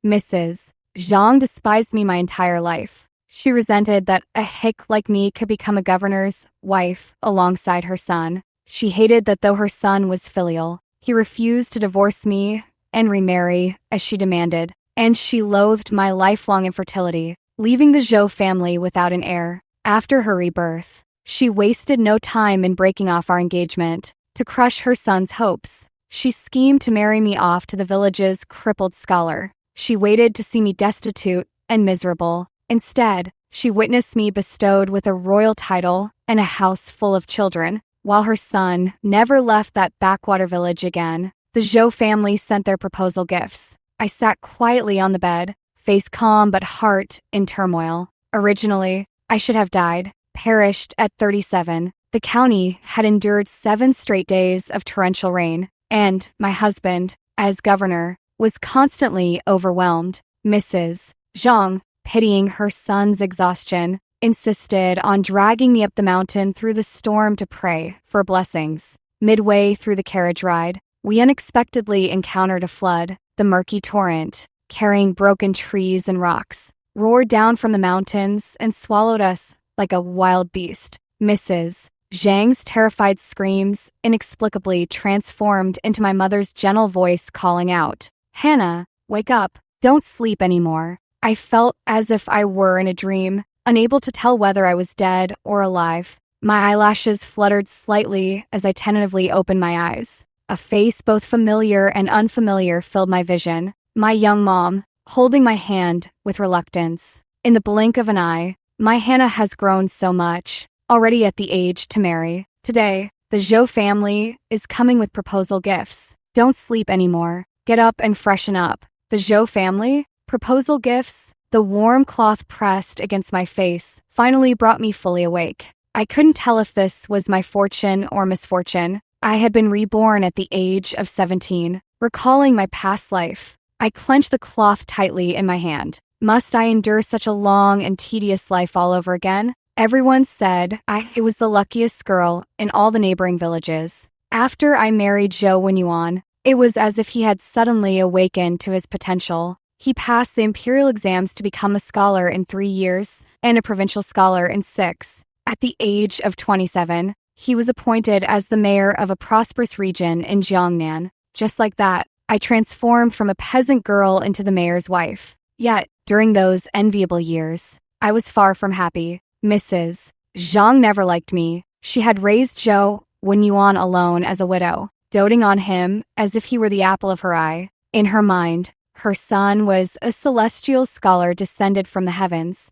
Mrs. Zhang despised me my entire life. She resented that a hick like me could become a governor's wife alongside her son. She hated that though her son was filial, he refused to divorce me and remarry as she demanded. And she loathed my lifelong infertility, leaving the Zhou family without an heir. After her rebirth, she wasted no time in breaking off our engagement to crush her son's hopes. She schemed to marry me off to the village's crippled scholar. She waited to see me destitute and miserable. Instead, she witnessed me bestowed with a royal title and a house full of children, while her son never left that backwater village again. The Zhou family sent their proposal gifts. I sat quietly on the bed, face calm but heart in turmoil. Originally, I should have died, perished at 37. The county had endured 7 straight days of torrential rain, and my husband, as governor, was constantly overwhelmed. Mrs. Zhang, pitying her son's exhaustion, insisted on dragging me up the mountain through the storm to pray for blessings. Midway through the carriage ride, we unexpectedly encountered a flood. The murky torrent, carrying broken trees and rocks, roared down from the mountains and swallowed us like a wild beast. Mrs. Zhang's terrified screams inexplicably transformed into my mother's gentle voice calling out, "Hannah, wake up. Don't sleep anymore." I felt as if I were in a dream, unable to tell whether I was dead or alive. My eyelashes fluttered slightly as I tentatively opened my eyes. A face both familiar and unfamiliar filled my vision. My young mom, holding my hand with reluctance. In the blink of an eye, my Hannah has grown so much, already at the age to marry. Today, the Zhou family is coming with proposal gifts. Don't sleep anymore. Get up and freshen up. The Zhou family? Proposal gifts? The warm cloth pressed against my face finally brought me fully awake. I couldn't tell if this was my fortune or misfortune. I had been reborn at the age of 17, recalling my past life. I clenched the cloth tightly in my hand. Must I endure such a long and tedious life all over again? Everyone said I was the luckiest girl in all the neighboring villages. After I married Zhou Wenyuan, it was as if he had suddenly awakened to his potential. He passed the imperial exams to become a scholar in 3 years and a provincial scholar in 6. At the age of 27, he was appointed as the mayor of a prosperous region in Jiangnan. Just like that, I transformed from a peasant girl into the mayor's wife. Yet, during those enviable years, I was far from happy. Mrs. Zhang never liked me. She had raised Zhou Wenyuan alone as a widow, doting on him as if he were the apple of her eye. In her mind, her son was a celestial scholar descended from the heavens,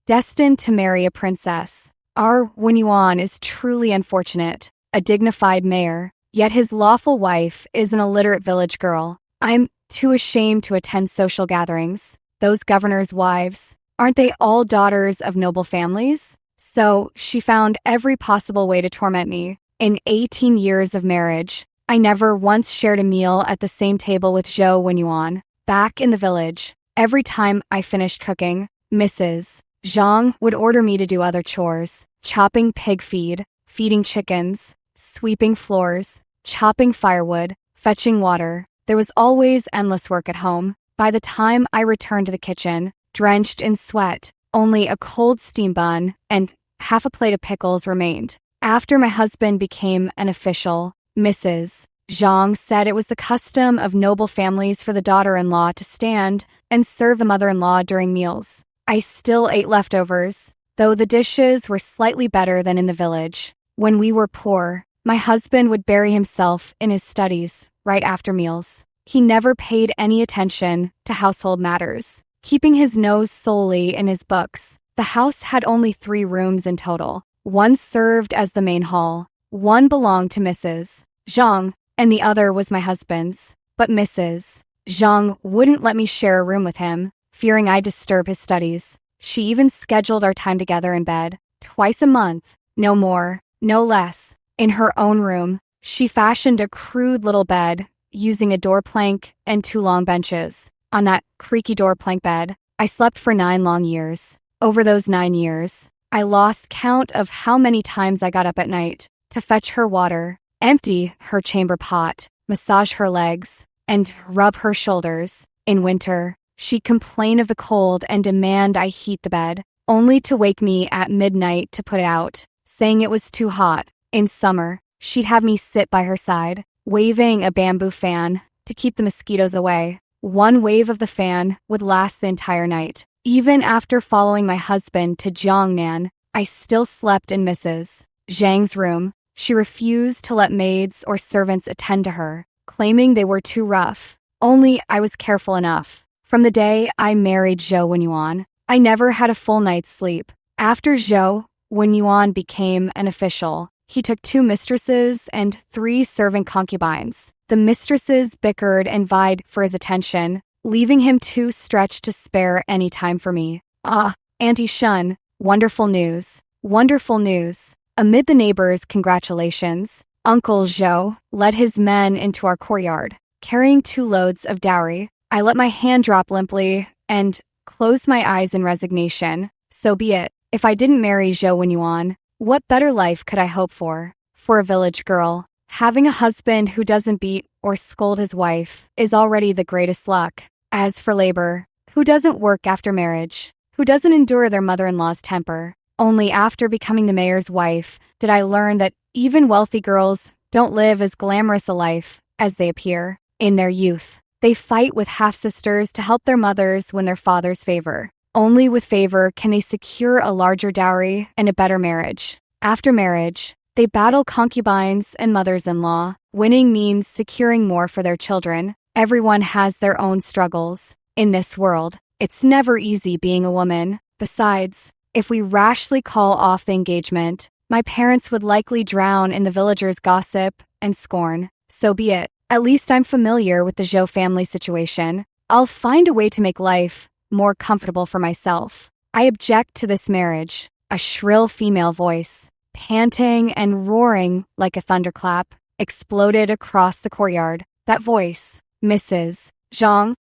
destined to marry a princess. Our Wenyuan is truly unfortunate, a dignified mayor, yet his lawful wife is an illiterate village girl. I'm too ashamed to attend social gatherings. Those governors' wives, aren't they all daughters of noble families? So she found every possible way to torment me. In 18 years of marriage, I never once shared a meal at the same table with Zhou Wenyuan. Back in the village, every time I finished cooking, Mrs. Zhang would order me to do other chores, chopping pig feed, feeding chickens, sweeping floors, chopping firewood, fetching water. There was always endless work at home. By the time I returned to the kitchen, drenched in sweat, only a cold steam bun and half a plate of pickles remained. After my husband became an official, Mrs. Zhang said it was the custom of noble families for the daughter-in-law to stand and serve the mother-in-law during meals. I still ate leftovers, though the dishes were slightly better than in the village. When we were poor, my husband would bury himself in his studies right after meals. He never paid any attention to household matters, keeping his nose solely in his books. The house had only 3 rooms in total. One served as the main hall, one belonged to Mrs. Zhang, and the other was my husband's. But Mrs. Zhang wouldn't let me share a room with him, fearing I'd disturb his studies. She even scheduled our time together in bed, twice a month, no more, no less. In her own room, she fashioned a crude little bed, using a door plank and 2 long benches. On that creaky door plank bed, I slept for 9 long years. Over those 9 years, I lost count of how many times I got up at night to fetch her water, empty her chamber pot, massage her legs, and rub her shoulders. In winter, She'd complain of the cold and demand I heat the bed, only to wake me at midnight to put it out, saying it was too hot. In summer, she'd have me sit by her side, waving a bamboo fan to keep the mosquitoes away. One wave of the fan would last the entire night. Even after following my husband to Jiangnan, I still slept in Mrs. Zhang's room. She refused to let maids or servants attend to her, claiming they were too rough. Only I was careful enough. From the day I married Zhou Wenyuan, I never had a full night's sleep. After Zhou Wenyuan became an official, he took 2 mistresses and 3 servant concubines. The mistresses bickered and vied for his attention, leaving him too stretched to spare any time for me. Ah, Auntie Shun, wonderful news. Wonderful news. Amid the neighbors' congratulations, Uncle Zhou led his men into our courtyard, carrying 2 loads of dowry. I let my hand drop limply and closed my eyes in resignation. So be it. If I didn't marry Zhou Wenyuan, what better life could I hope for? For a village girl, having a husband who doesn't beat or scold his wife is already the greatest luck. As for labor, who doesn't work after marriage? Who doesn't endure their mother-in-law's temper? Only after becoming the mayor's wife did I learn that even wealthy girls don't live as glamorous a life as they appear. In their youth, they fight with half-sisters to help their mothers win their father's favor. Only with favor can they secure a larger dowry and a better marriage. After marriage, they battle concubines and mothers-in-law. Winning means securing more for their children. Everyone has their own struggles. In this world, it's never easy being a woman. Besides, if we rashly call off the engagement, my parents would likely drown in the villagers' gossip and scorn. So be it. At least I'm familiar with the Zhou family situation. I'll find a way to make life more comfortable for myself. I object to this marriage. A shrill female voice, panting and roaring like a thunderclap, exploded across the courtyard. That voice, Mrs. Zhang.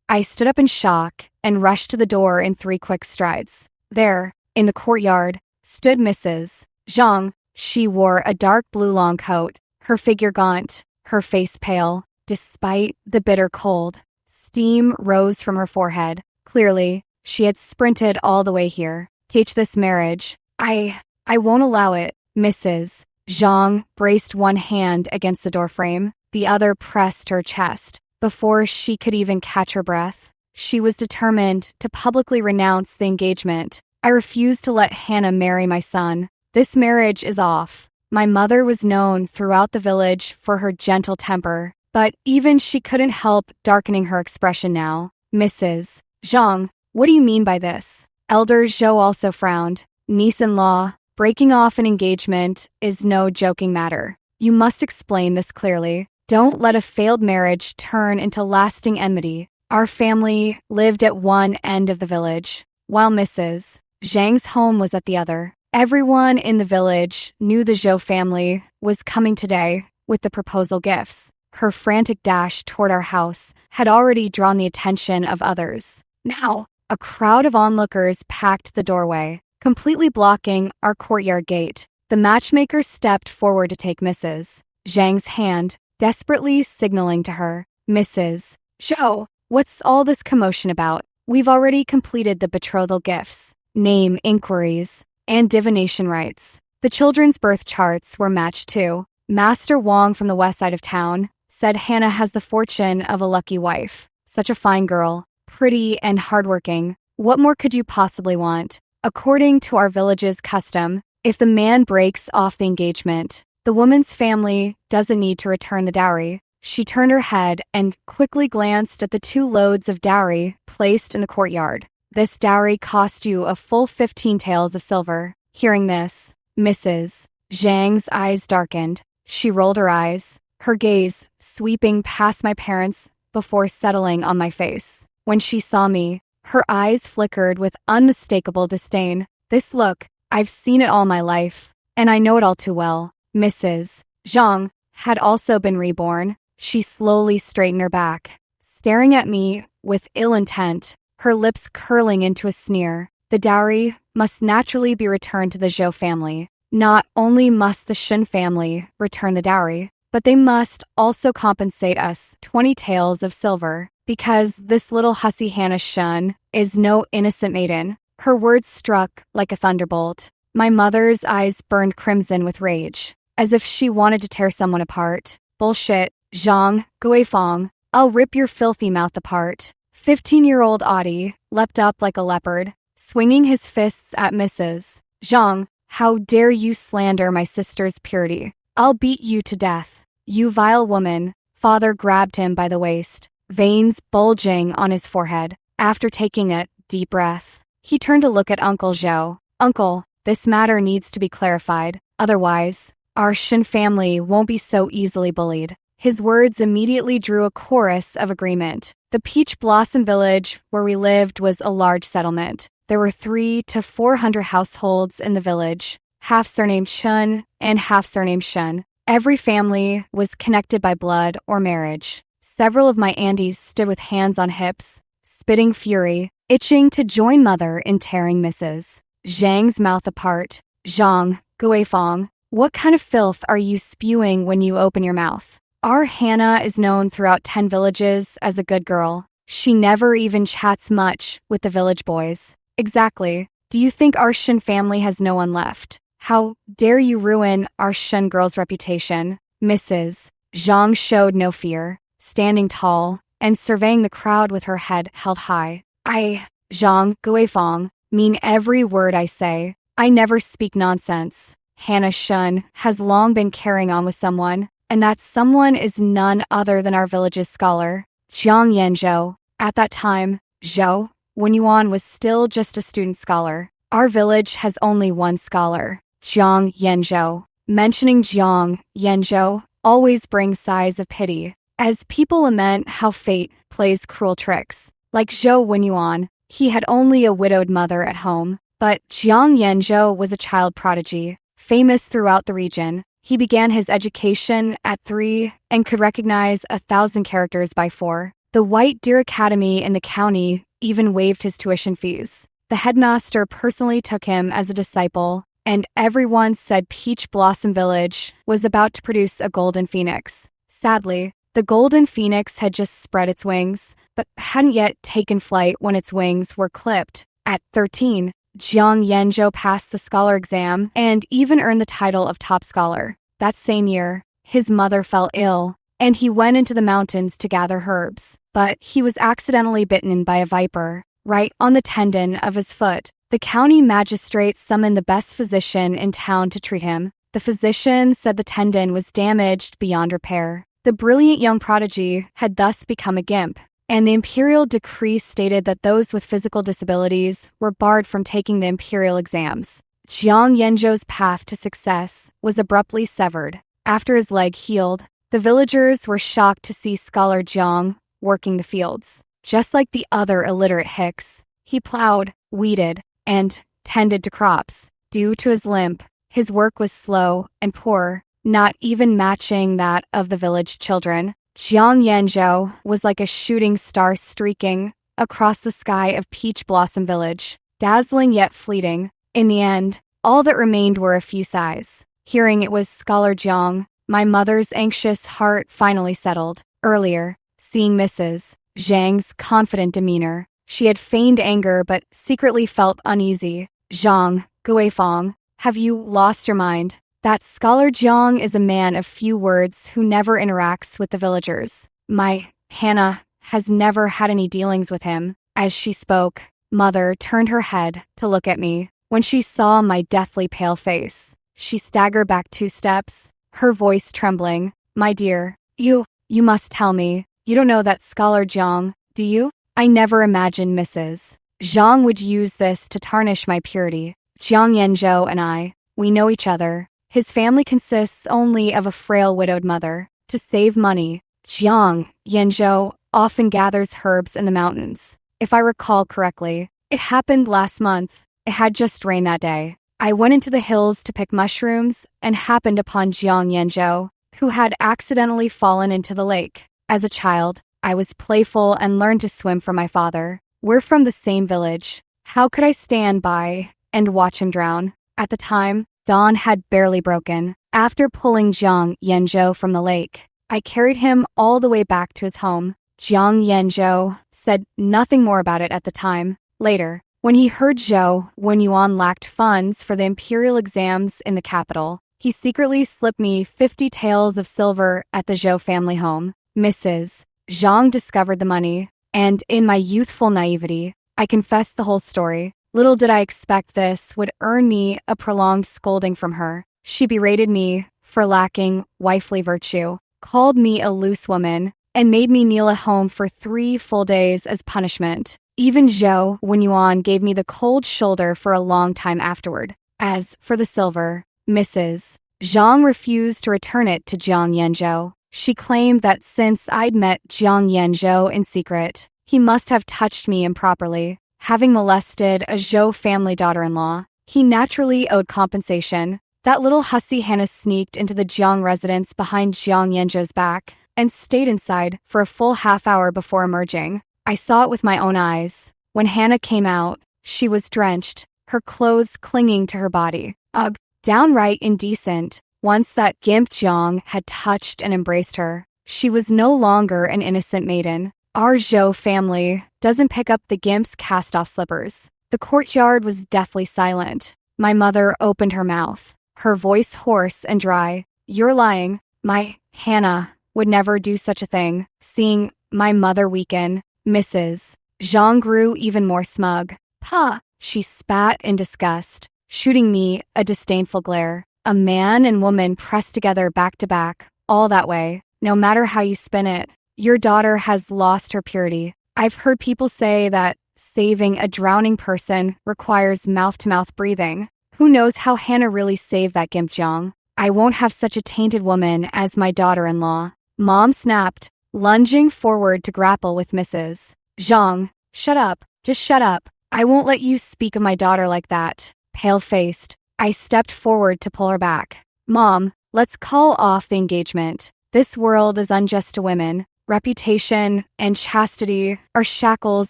I stood up in shock and rushed to the door in 3 quick strides. There, in the courtyard, stood Mrs. Zhang. She wore a dark blue long coat, her figure gaunt, her face pale. Despite the bitter cold, steam rose from her forehead. Clearly, she had sprinted all the way here. Teach this marriage. I won't allow it. Mrs. Zhang braced one hand against the doorframe. The other pressed her chest. Before she could even catch her breath, she was determined to publicly renounce the engagement. I refuse to let Hannah marry my son. This marriage is off. My mother was known throughout the village for her gentle temper, but even she couldn't help darkening her expression now. Mrs. Zhang, what do you mean by this? Elder Zhou also frowned. Niece-in-law, breaking off an engagement is no joking matter. You must explain this clearly. Don't let a failed marriage turn into lasting enmity. Our family lived at one end of the village, while Mrs. Zhang's home was at the other. Everyone in the village knew the Zhou family was coming today with the proposal gifts. Her frantic dash toward our house had already drawn the attention of others. Now, a crowd of onlookers packed the doorway, completely blocking our courtyard gate. The matchmaker stepped forward to take Mrs. Zhang's hand, desperately signaling to her. Mrs. Zhou, what's all this commotion about? We've already completed the betrothal gifts, name inquiries, and divination rites. The children's birth charts were matched too. Master Wang from the west side of town said Hannah has the fortune of a lucky wife. Such a fine girl, pretty and hardworking. What more could you possibly want? According to our village's custom, if the man breaks off the engagement, the woman's family doesn't need to return the dowry. She turned her head and quickly glanced at the 2 loads of dowry placed in the courtyard. This dowry cost you a full 15 taels of silver. Hearing this, Mrs. Zhang's eyes darkened. She rolled her eyes, her gaze sweeping past my parents before settling on my face. When she saw me, her eyes flickered with unmistakable disdain. This look, I've seen it all my life, and I know it all too well. Mrs. Zhang had also been reborn. She slowly straightened her back, staring at me with ill intent, her lips curling into a sneer. The dowry must naturally be returned to the Zhou family. Not only must the Shen family return the dowry, but they must also compensate us 20 taels of silver. Because this little hussy Hannah Shun is no innocent maiden. Her words struck like a thunderbolt. My mother's eyes burned crimson with rage, as if she wanted to tear someone apart. Bullshit, Zhang, Guifeng. I'll rip your filthy mouth apart. 15-year-old Audie leapt up like a leopard, swinging his fists at Mrs. Zhang. How dare you slander my sister's purity? I'll beat you to death. You vile woman. Father grabbed him by the waist, veins bulging on his forehead. After taking a deep breath, he turned to look at Uncle Zhou. Uncle, this matter needs to be clarified. Otherwise, our Shin family won't be so easily bullied. His words immediately drew a chorus of agreement. The Peach Blossom Village where we lived was a large settlement. There were 300 to 400 households in the village, half surnamed Shun and half surnamed Shun. Every family was connected by blood or marriage. Several of my aunties stood with hands on hips, spitting fury, itching to join mother in tearing Mrs. Zhang's mouth apart. Zhang, Guifeng, what kind of filth are you spewing when you open your mouth? Our Hannah is known throughout 10 villages as a good girl. She never even chats much with the village boys. Exactly. Do you think our Shin family has no one left? How dare you ruin our Shin girl's reputation? Mrs. Zhang showed no fear, standing tall and surveying the crowd with her head held high. I, Zhang Guifeng, mean every word I say. I never speak nonsense. Hannah Shun has long been carrying on with someone, and that someone is none other than our village's scholar, Jiang Yanzhou. At that time, Zhou Wenyuan was still just a student scholar. Our village has only one scholar, Jiang Yanzhou. Mentioning Jiang Yanzhou always brings sighs of pity, as people lament how fate plays cruel tricks. Like Zhou Wenyuan, he had only a widowed mother at home, but Jiang Yanzhou was a child prodigy, famous throughout the region. He began his education at 3 and could recognize 1,000 characters by 4. The White Deer Academy in the county even waived his tuition fees. The headmaster personally took him as a disciple, and everyone said Peach Blossom Village was about to produce a golden phoenix. Sadly, the golden phoenix had just spread its wings, but hadn't yet taken flight when its wings were clipped. At 13, Jiang Yanzhou passed the scholar exam and even earned the title of top scholar. That same year, his mother fell ill, and he went into the mountains to gather herbs. But he was accidentally bitten by a viper, right on the tendon of his foot. The county magistrate summoned the best physician in town to treat him. The physician said the tendon was damaged beyond repair. The brilliant young prodigy had thus become a gimp, and the imperial decree stated that those with physical disabilities were barred from taking the imperial exams. Jiang Yanzhou's path to success was abruptly severed. After his leg healed, the villagers were shocked to see Scholar Jiang working the fields. Just like the other illiterate hicks, he plowed, weeded, and tended to crops. Due to his limp, his work was slow and poor, not even matching that of the village children. Jiang Yanzhou was like a shooting star streaking across the sky of Peach Blossom Village, dazzling yet fleeting. In the end, all that remained were a few sighs. Hearing it was Scholar Jiang, my mother's anxious heart finally settled. Earlier, seeing Mrs. Zhang's confident demeanor, she had feigned anger but secretly felt uneasy. Zhang, Guifeng, have you lost your mind? That Scholar Jiang is a man of few words who never interacts with the villagers. My Hannah has never had any dealings with him. As she spoke, Mother turned her head to look at me. When she saw my deathly pale face, she staggered back 2 steps, her voice trembling. My dear, you must tell me. You don't know that Scholar Jiang, do you? I never imagined Mrs. Zhang would use this to tarnish my purity. Jiang Yanzhou and I, we know each other. His family consists only of a frail widowed mother. To save money, Jiang Yanzhou often gathers herbs in the mountains. If I recall correctly, it happened last month. It had just rained that day. I went into the hills to pick mushrooms and happened upon Jiang Yanzhou, who had accidentally fallen into the lake. As a child, I was playful and learned to swim from my father. We're from the same village. How could I stand by and watch him drown? At the time, dawn had barely broken. After pulling Jiang Yanzhou from the lake, I carried him all the way back to his home. Jiang Yanzhou said nothing more about it at the time. Later, when he heard Zhou Wenyuan lacked funds for the imperial exams in the capital, he secretly slipped me 50 taels of silver at the Zhou family home. Mrs. Zhang discovered the money, and in my youthful naivety, I confessed the whole story. Little did I expect this would earn me a prolonged scolding from her. She berated me for lacking wifely virtue, called me a loose woman, and made me kneel at home for 3 full days as punishment. Even Zhou Wenyuan gave me the cold shoulder for a long time afterward. As for the silver, Mrs. Zhang refused to return it to Jiang Yanzhou. She claimed that since I'd met Jiang Yanzhou in secret, he must have touched me improperly. Having molested a Zhou family daughter-in-law, he naturally owed compensation. That little hussy Hannah sneaked into the Jiang residence behind Jiang Yanzhou's back and stayed inside for a full half-hour before emerging. I saw it with my own eyes. When Hannah came out, she was drenched, her clothes clinging to her body. Ugh, downright indecent. Once that gimp Jiang had touched and embraced her, she was no longer an innocent maiden. Our Zhou family doesn't pick up the gimp's cast-off slippers. The courtyard was deathly silent. My mother opened her mouth, her voice hoarse and dry. "You're lying. My Hannah would never do such a thing." Seeing my mother weaken, Mrs. Zhang grew even more smug. "Pah!" She spat in disgust, shooting me a disdainful glare. A man and woman pressed together back to back, all that way. No matter how you spin it, your daughter has lost her purity. I've heard people say that saving a drowning person requires mouth-to-mouth breathing. Who knows how Hannah really saved that gimp Jiang? I won't have such a tainted woman as my daughter-in-law. Mom snapped, lunging forward to grapple with Mrs. Zhang. "Shut up. Just shut up. I won't let you speak of my daughter like that." Pale-faced, I stepped forward to pull her back. "Mom, let's call off the engagement. This world is unjust to women. Reputation and chastity are shackles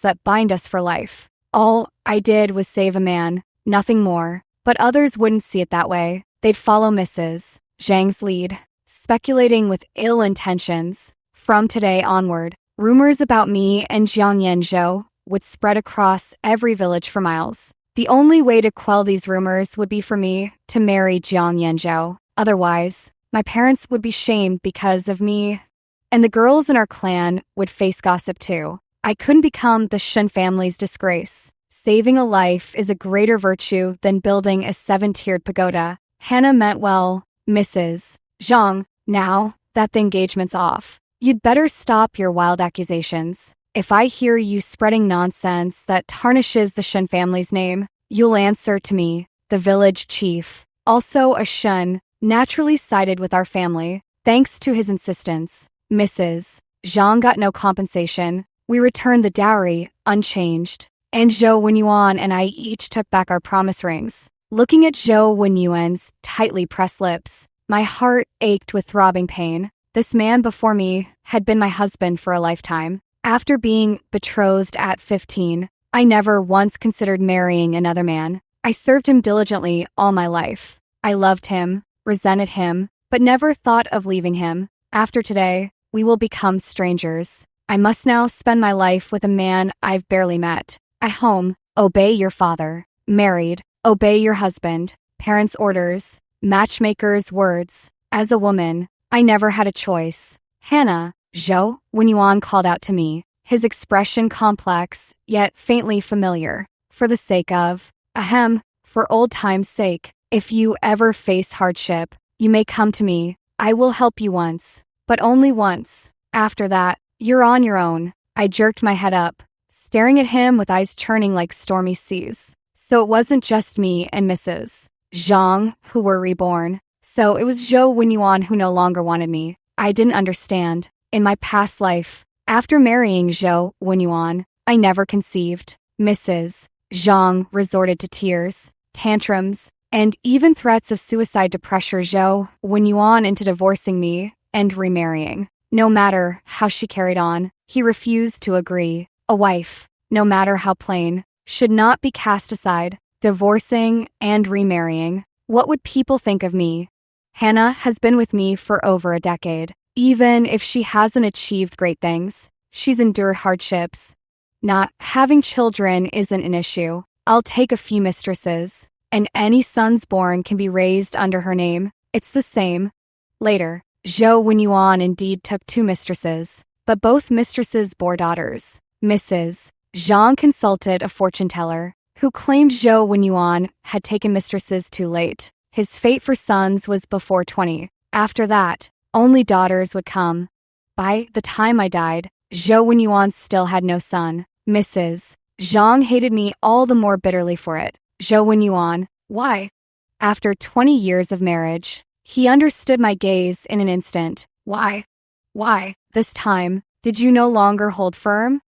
that bind us for life. All I did was save a man, nothing more. But others wouldn't see it that way. They'd follow Mrs. Zhang's lead, speculating with ill intentions. From today onward, rumors about me and Jiang Yanzhou would spread across every village for miles. The only way to quell these rumors would be for me to marry Jiang Yanzhou. Otherwise, my parents would be shamed because of me, and the girls in our clan would face gossip too. I couldn't become the Shen family's disgrace. Saving a life is a greater virtue than building a 7-tiered pagoda. Hannah meant well, Mrs. Zhang. Now that the engagement's off, you'd better stop your wild accusations. If I hear you spreading nonsense that tarnishes the Shen family's name, you'll answer to me, the village chief. Also a Shen, naturally sided with our family. Thanks to his insistence, Mrs. Zhang got no compensation. We returned the dowry, unchanged. And Zhou Wenyuan and I each took back our promise rings. Looking at Zhou Wenyuan's tightly pressed lips, my heart ached with throbbing pain. This man before me had been my husband for a lifetime. After being betrothed at 15, I never once considered marrying another man. I served him diligently all my life. I loved him, resented him, but never thought of leaving him. After today, we will become strangers. I must now spend my life with a man I've barely met. At home, obey your father. Married, obey your husband. Parents' orders, matchmakers' words. As a woman, I never had a choice. Hannah, Zhou Wenyuan called out to me, his expression complex, yet faintly familiar. For the sake of, for old time's sake, if you ever face hardship, you may come to me. I will help you once, but only once. After that, you're on your own. I jerked my head up, staring at him with eyes churning like stormy seas. So it wasn't just me and Mrs. Zhang who were reborn. So it was Zhou Wenyuan who no longer wanted me. I didn't understand. In my past life, after marrying Zhou Wenyuan, I never conceived. Mrs. Zhang resorted to tears, tantrums, and even threats of suicide to pressure Zhou Wenyuan into divorcing me and remarrying. No matter how she carried on, he refused to agree. A wife, no matter how plain, should not be cast aside. Divorcing and remarrying. What would people think of me? Hannah has been with me for over a decade. Even if she hasn't achieved great things, She's endured hardships. Not having children isn't an issue. I'll take a few mistresses, and any sons born can be raised under her name. It's the same. Later, Zhou Wenyuan indeed took 2 mistresses, but both mistresses bore daughters. Mrs. Zhang consulted a fortune-teller, who claimed Zhou Wenyuan had taken mistresses too late. His fate for sons was before 20. After that, only daughters would come. By the time I died, Zhou Wenyuan still had no son. Mrs. Zhang hated me all the more bitterly for it. Zhou Wenyuan, why? After 20 years of marriage, he understood my gaze in an instant. Why? Why, this time, did you no longer hold firm?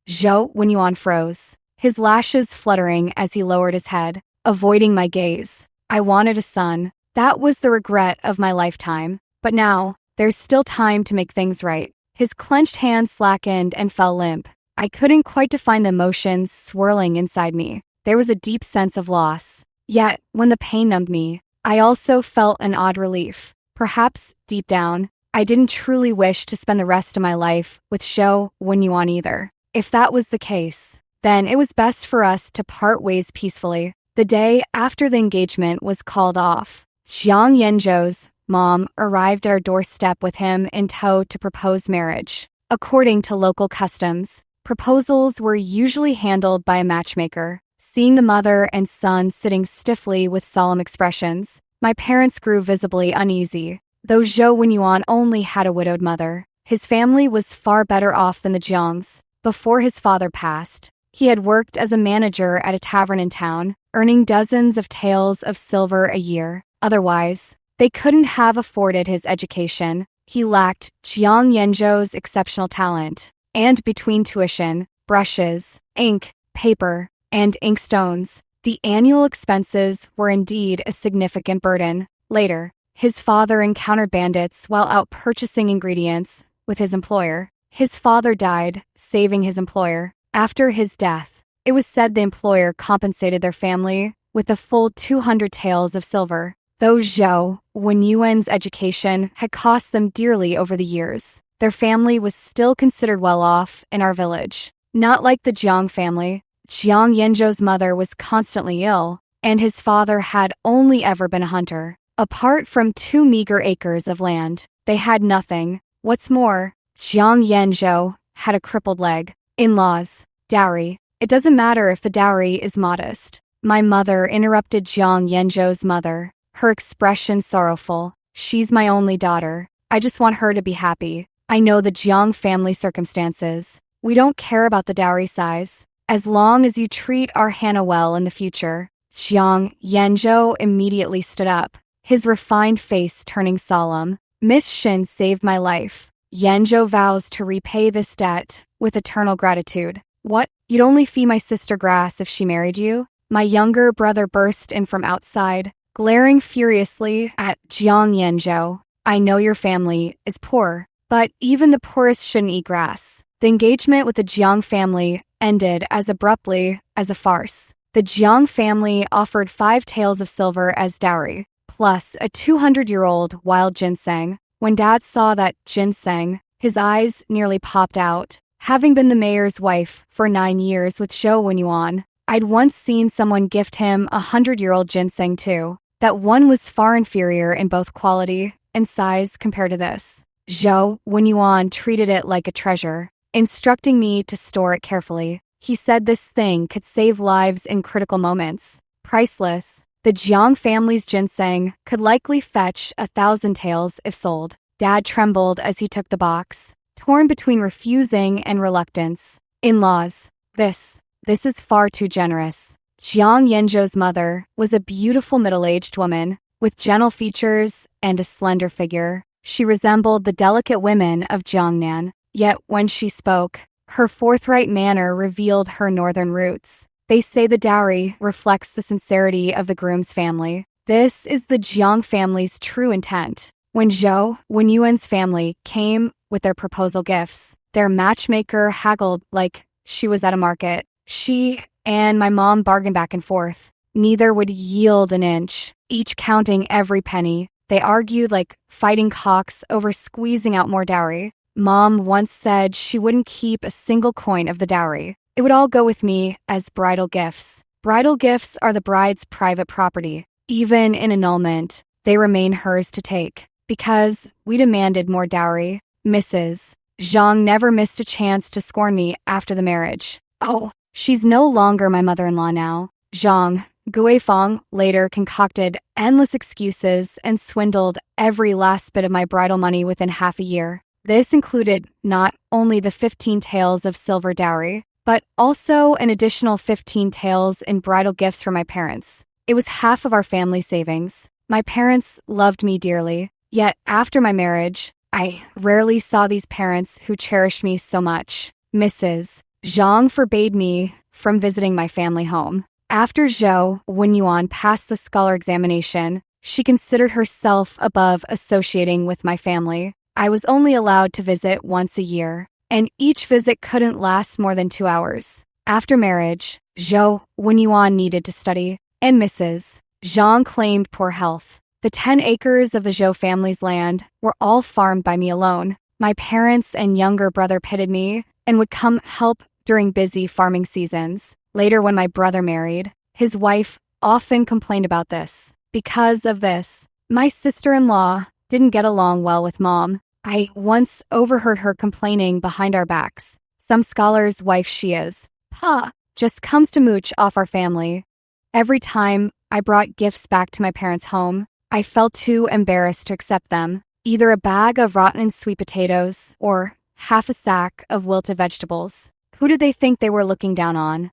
Zhou Wenyuan froze, his lashes fluttering as he lowered his head, avoiding my gaze. I wanted a son. That was the regret of my lifetime. But now, there's still time to make things right. His clenched hand slackened and fell limp. I couldn't quite define the emotions swirling inside me. There was a deep sense of loss. Yet, when the pain numbed me, I also felt an odd relief. Perhaps, deep down, I didn't truly wish to spend the rest of my life with Zhou Wenyuan either. If that was the case, then it was best for us to part ways peacefully. The day after the engagement was called off, Jiang Yanzhou's mom arrived at our doorstep with him in tow to propose marriage. According to local customs, proposals were usually handled by a matchmaker. Seeing the mother and son sitting stiffly with solemn expressions, my parents grew visibly uneasy. Though Zhou Wenyuan only had a widowed mother, his family was far better off than the Jiangs. Before his father passed, he had worked as a manager at a tavern in town, earning dozens of taels of silver a year. Otherwise, they couldn't have afforded his education. He lacked Jiang Yanzhou's exceptional talent, and between tuition, brushes, ink, paper, and inkstones, the annual expenses were indeed a significant burden. Later, his father encountered bandits while out purchasing ingredients with his employer. His father died, saving his employer. After his death, it was said the employer compensated their family with a full 200 taels of silver. Though Zhou Wenyuan's education had cost them dearly over the years, their family was still considered well off in our village. Not like the Jiang family, Jiang Yanzhou's mother was constantly ill, and his father had only ever been a hunter. Apart from 2 meager acres of land, they had nothing. What's more, Jiang Yanzhou had a crippled leg. In-laws, dowry. It doesn't matter if the dowry is modest. My mother interrupted Jiang Yanzhou's mother, her expression sorrowful. She's my only daughter. I just want her to be happy. I know the Jiang family circumstances. We don't care about the dowry size, as long as you treat our Hannah well in the future. Jiang Yanzhou immediately stood up, his refined face turning solemn. Miss Shin saved my life. Yanzhou vows to repay this debt with eternal gratitude. What? You'd only feed my sister grass if she married you? My younger brother burst in from outside, glaring furiously at Jiang Yanzhou. I know your family is poor, but even the poorest shouldn't eat grass. The engagement with the Jiang family ended as abruptly as a farce. The Jiang family offered 5 taels of silver as dowry, plus a 200-year-old wild ginseng. When Dad saw that ginseng, his eyes nearly popped out. Having been the mayor's wife for 9 years with Zhou Wenyuan, I'd once seen someone gift him a 100-year-old ginseng too. That one was far inferior in both quality and size compared to this. Zhou Wenyuan treated it like a treasure, instructing me to store it carefully. He said this thing could save lives in critical moments. Priceless. The Jiang family's ginseng could likely fetch 1,000 taels if sold. Dad trembled as he took the box, torn between refusing and reluctance. In-laws, this is far too generous. Jiang Yanzhou's mother was a beautiful middle-aged woman with gentle features and a slender figure. She resembled the delicate women of Jiangnan, yet when she spoke, her forthright manner revealed her northern roots. They say the dowry reflects the sincerity of the groom's family. This is the Jiang family's true intent. When Zhou Wenyuan's family came with their proposal gifts, their matchmaker haggled like she was at a market. She and my mom bargained back and forth. Neither would yield an inch, each counting every penny. They argued like fighting cocks over squeezing out more dowry. Mom once said she wouldn't keep a single coin of the dowry. It would all go with me as bridal gifts. Bridal gifts are the bride's private property. Even in annulment, they remain hers to take. Because we demanded more dowry, Mrs. Zhang never missed a chance to scorn me after the marriage. Oh, she's no longer my mother-in-law now. Zhang Guifeng later concocted endless excuses and swindled every last bit of my bridal money within half a year. This included not only the 15 taels of silver dowry, but also an additional 15 taels in bridal gifts from my parents. It was half of our family savings. My parents loved me dearly, yet after my marriage, I rarely saw these parents who cherished me so much. Mrs. Zhang forbade me from visiting my family home. After Zhou Wenyuan passed the scholar examination, she considered herself above associating with my family. I was only allowed to visit once a year, and each visit couldn't last more than 2 hours. After marriage, Zhou Wenyuan needed to study, and Mrs. Zhang claimed poor health. The 10 acres of the Zhou family's land were all farmed by me alone. My parents and younger brother pitted me and would come help during busy farming seasons. Later, when my brother married, his wife often complained about this. Because of this, my sister-in-law didn't get along well with Mom. I once overheard her complaining behind our backs. Some scholar's wife she is. Pa just comes to mooch off our family. Every time I brought gifts back to my parents' home, I felt too embarrassed to accept them. Either a bag of rotten sweet potatoes or half a sack of wilted vegetables. Who did they think they were looking down on?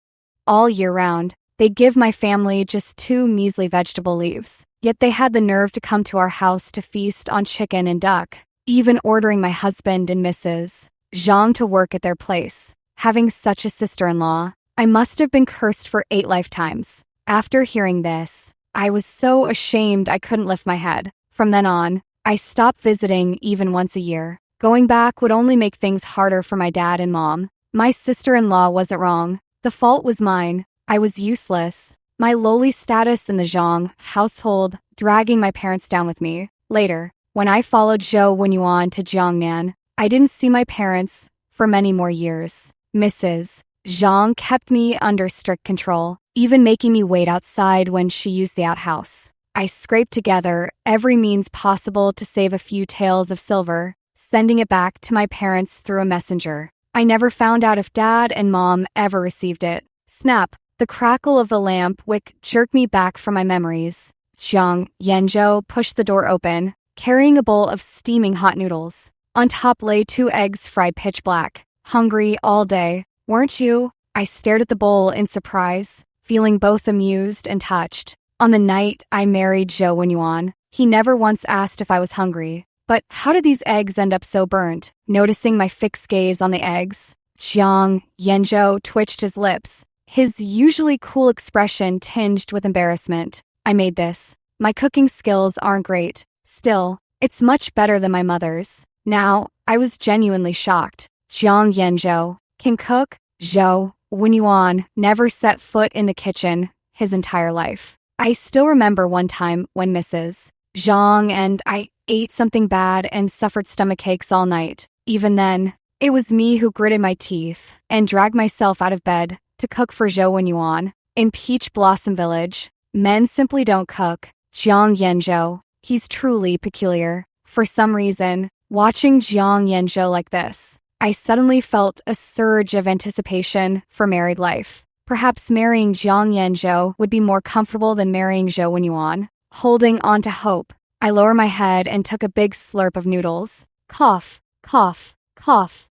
All year round, they'd give my family just 2 measly vegetable leaves. Yet they had the nerve to come to our house to feast on chicken and duck, even ordering my husband and Mrs. Zhang to work at their place. Having such a sister-in-law, I must have been cursed for 8 lifetimes. After hearing this, I was so ashamed I couldn't lift my head. From then on, I stopped visiting even once a year. Going back would only make things harder for my dad and Mom. My sister-in-law wasn't wrong. The fault was mine. I was useless. My lowly status in the Zhang household dragging my parents down with me. Later, when I followed Zhou Wenyuan to Jiangnan, I didn't see my parents for many more years. Mrs. Zhang kept me under strict control, even making me wait outside when she used the outhouse. I scraped together every means possible to save a few taels of silver, sending it back to my parents through a messenger. I never found out if Dad and Mom ever received it. Snap! The crackle of the lamp wick jerked me back from my memories. Jiang Yanzhou pushed the door open, carrying a bowl of steaming hot noodles. On top lay 2 eggs fried pitch black. Hungry all day, weren't you? I stared at the bowl in surprise, feeling both amused and touched. On the night I married Zhou Wenyuan, he never once asked if I was hungry. But how did these eggs end up so burnt? Noticing my fixed gaze on the eggs, Jiang Yanzhou twitched his lips, his usually cool expression tinged with embarrassment. I made this. My cooking skills aren't great. Still, it's much better than my mother's. Now, I was genuinely shocked. Jiang Yanzhou can cook? Zhou Wenyuan never set foot in the kitchen his entire life. I still remember one time when Mrs. Zhang and I ate something bad and suffered stomachaches all night. Even then, it was me who gritted my teeth and dragged myself out of bed to cook for Zhou Wenyuan. In Peach Blossom Village, men simply don't cook. Jiang Yanzhou, he's truly peculiar. For some reason, watching Jiang Yanzhou like this, I suddenly felt a surge of anticipation for married life. Perhaps marrying Jiang Yanzhou would be more comfortable than marrying Zhou Wenyuan. Holding on to hope, I lowered my head and took a big slurp of noodles. Cough, cough, cough.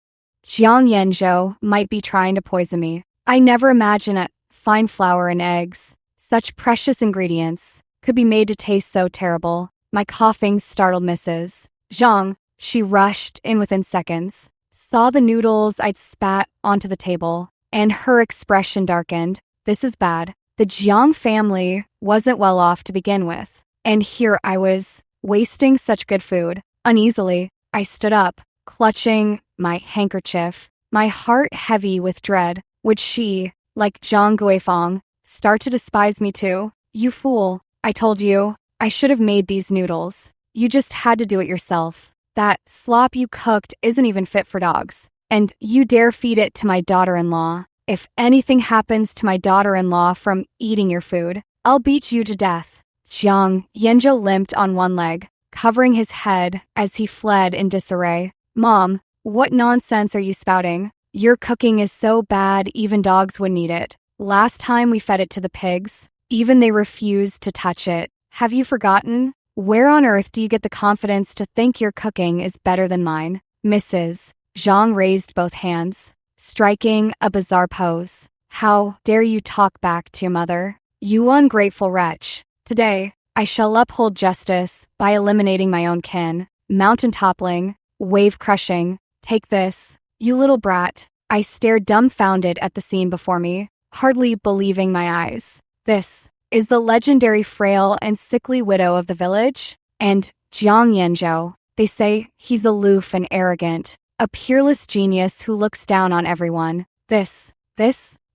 Jiang Yanzhou might be trying to poison me. I never imagined that fine flour and eggs, such precious ingredients, could be made to taste so terrible. My coughing startled Mrs. Zhang. She rushed in within seconds, saw the noodles I'd spat onto the table, and her expression darkened. This is bad. The Jiang family wasn't well off to begin with, and here I was, wasting such good food. Uneasily, I stood up, clutching my handkerchief, my heart heavy with dread. Would she, like Zhang Guifeng, start to despise me too? You fool, I told you, I should have made these noodles. You just had to do it yourself. That slop you cooked isn't even fit for dogs. And you dare feed it to my daughter-in-law. If anything happens to my daughter-in-law from eating your food, I'll beat you to death." Jiang Yanzhou limped on one leg, covering his head as he fled in disarray. "Mom, what nonsense are you spouting? Your cooking is so bad even dogs wouldn't eat it. Last time we fed it to the pigs, even they refused to touch it. Have you forgotten? Where on earth do you get the confidence to think your cooking is better than mine?" "Mrs." Zhang raised both hands, striking a bizarre pose. "How dare you talk back to your mother? You ungrateful wretch. Today, I shall uphold justice by eliminating my own kin. Mountain toppling, wave crushing. Take this, you little brat." I stared dumbfounded at the scene before me, hardly believing my eyes. This is the legendary frail and sickly widow of the village, and Jiang Yanzhou. They say he's aloof and arrogant, a peerless genius who looks down on everyone. This,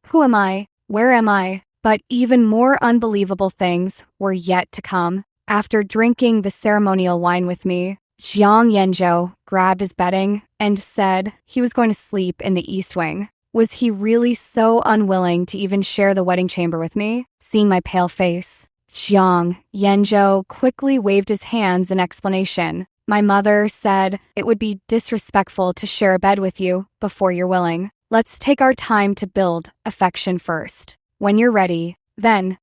who am I? Where am I? But even more unbelievable things were yet to come. After drinking the ceremonial wine with me, Jiang Yanzhou grabbed his bedding and said he was going to sleep in the east wing. Was he really so unwilling to even share the wedding chamber with me? Seeing my pale face, Jiang Yanzhou quickly waved his hands in explanation. "My mother said it would be disrespectful to share a bed with you before you're willing. Let's take our time to build affection first. When you're ready, then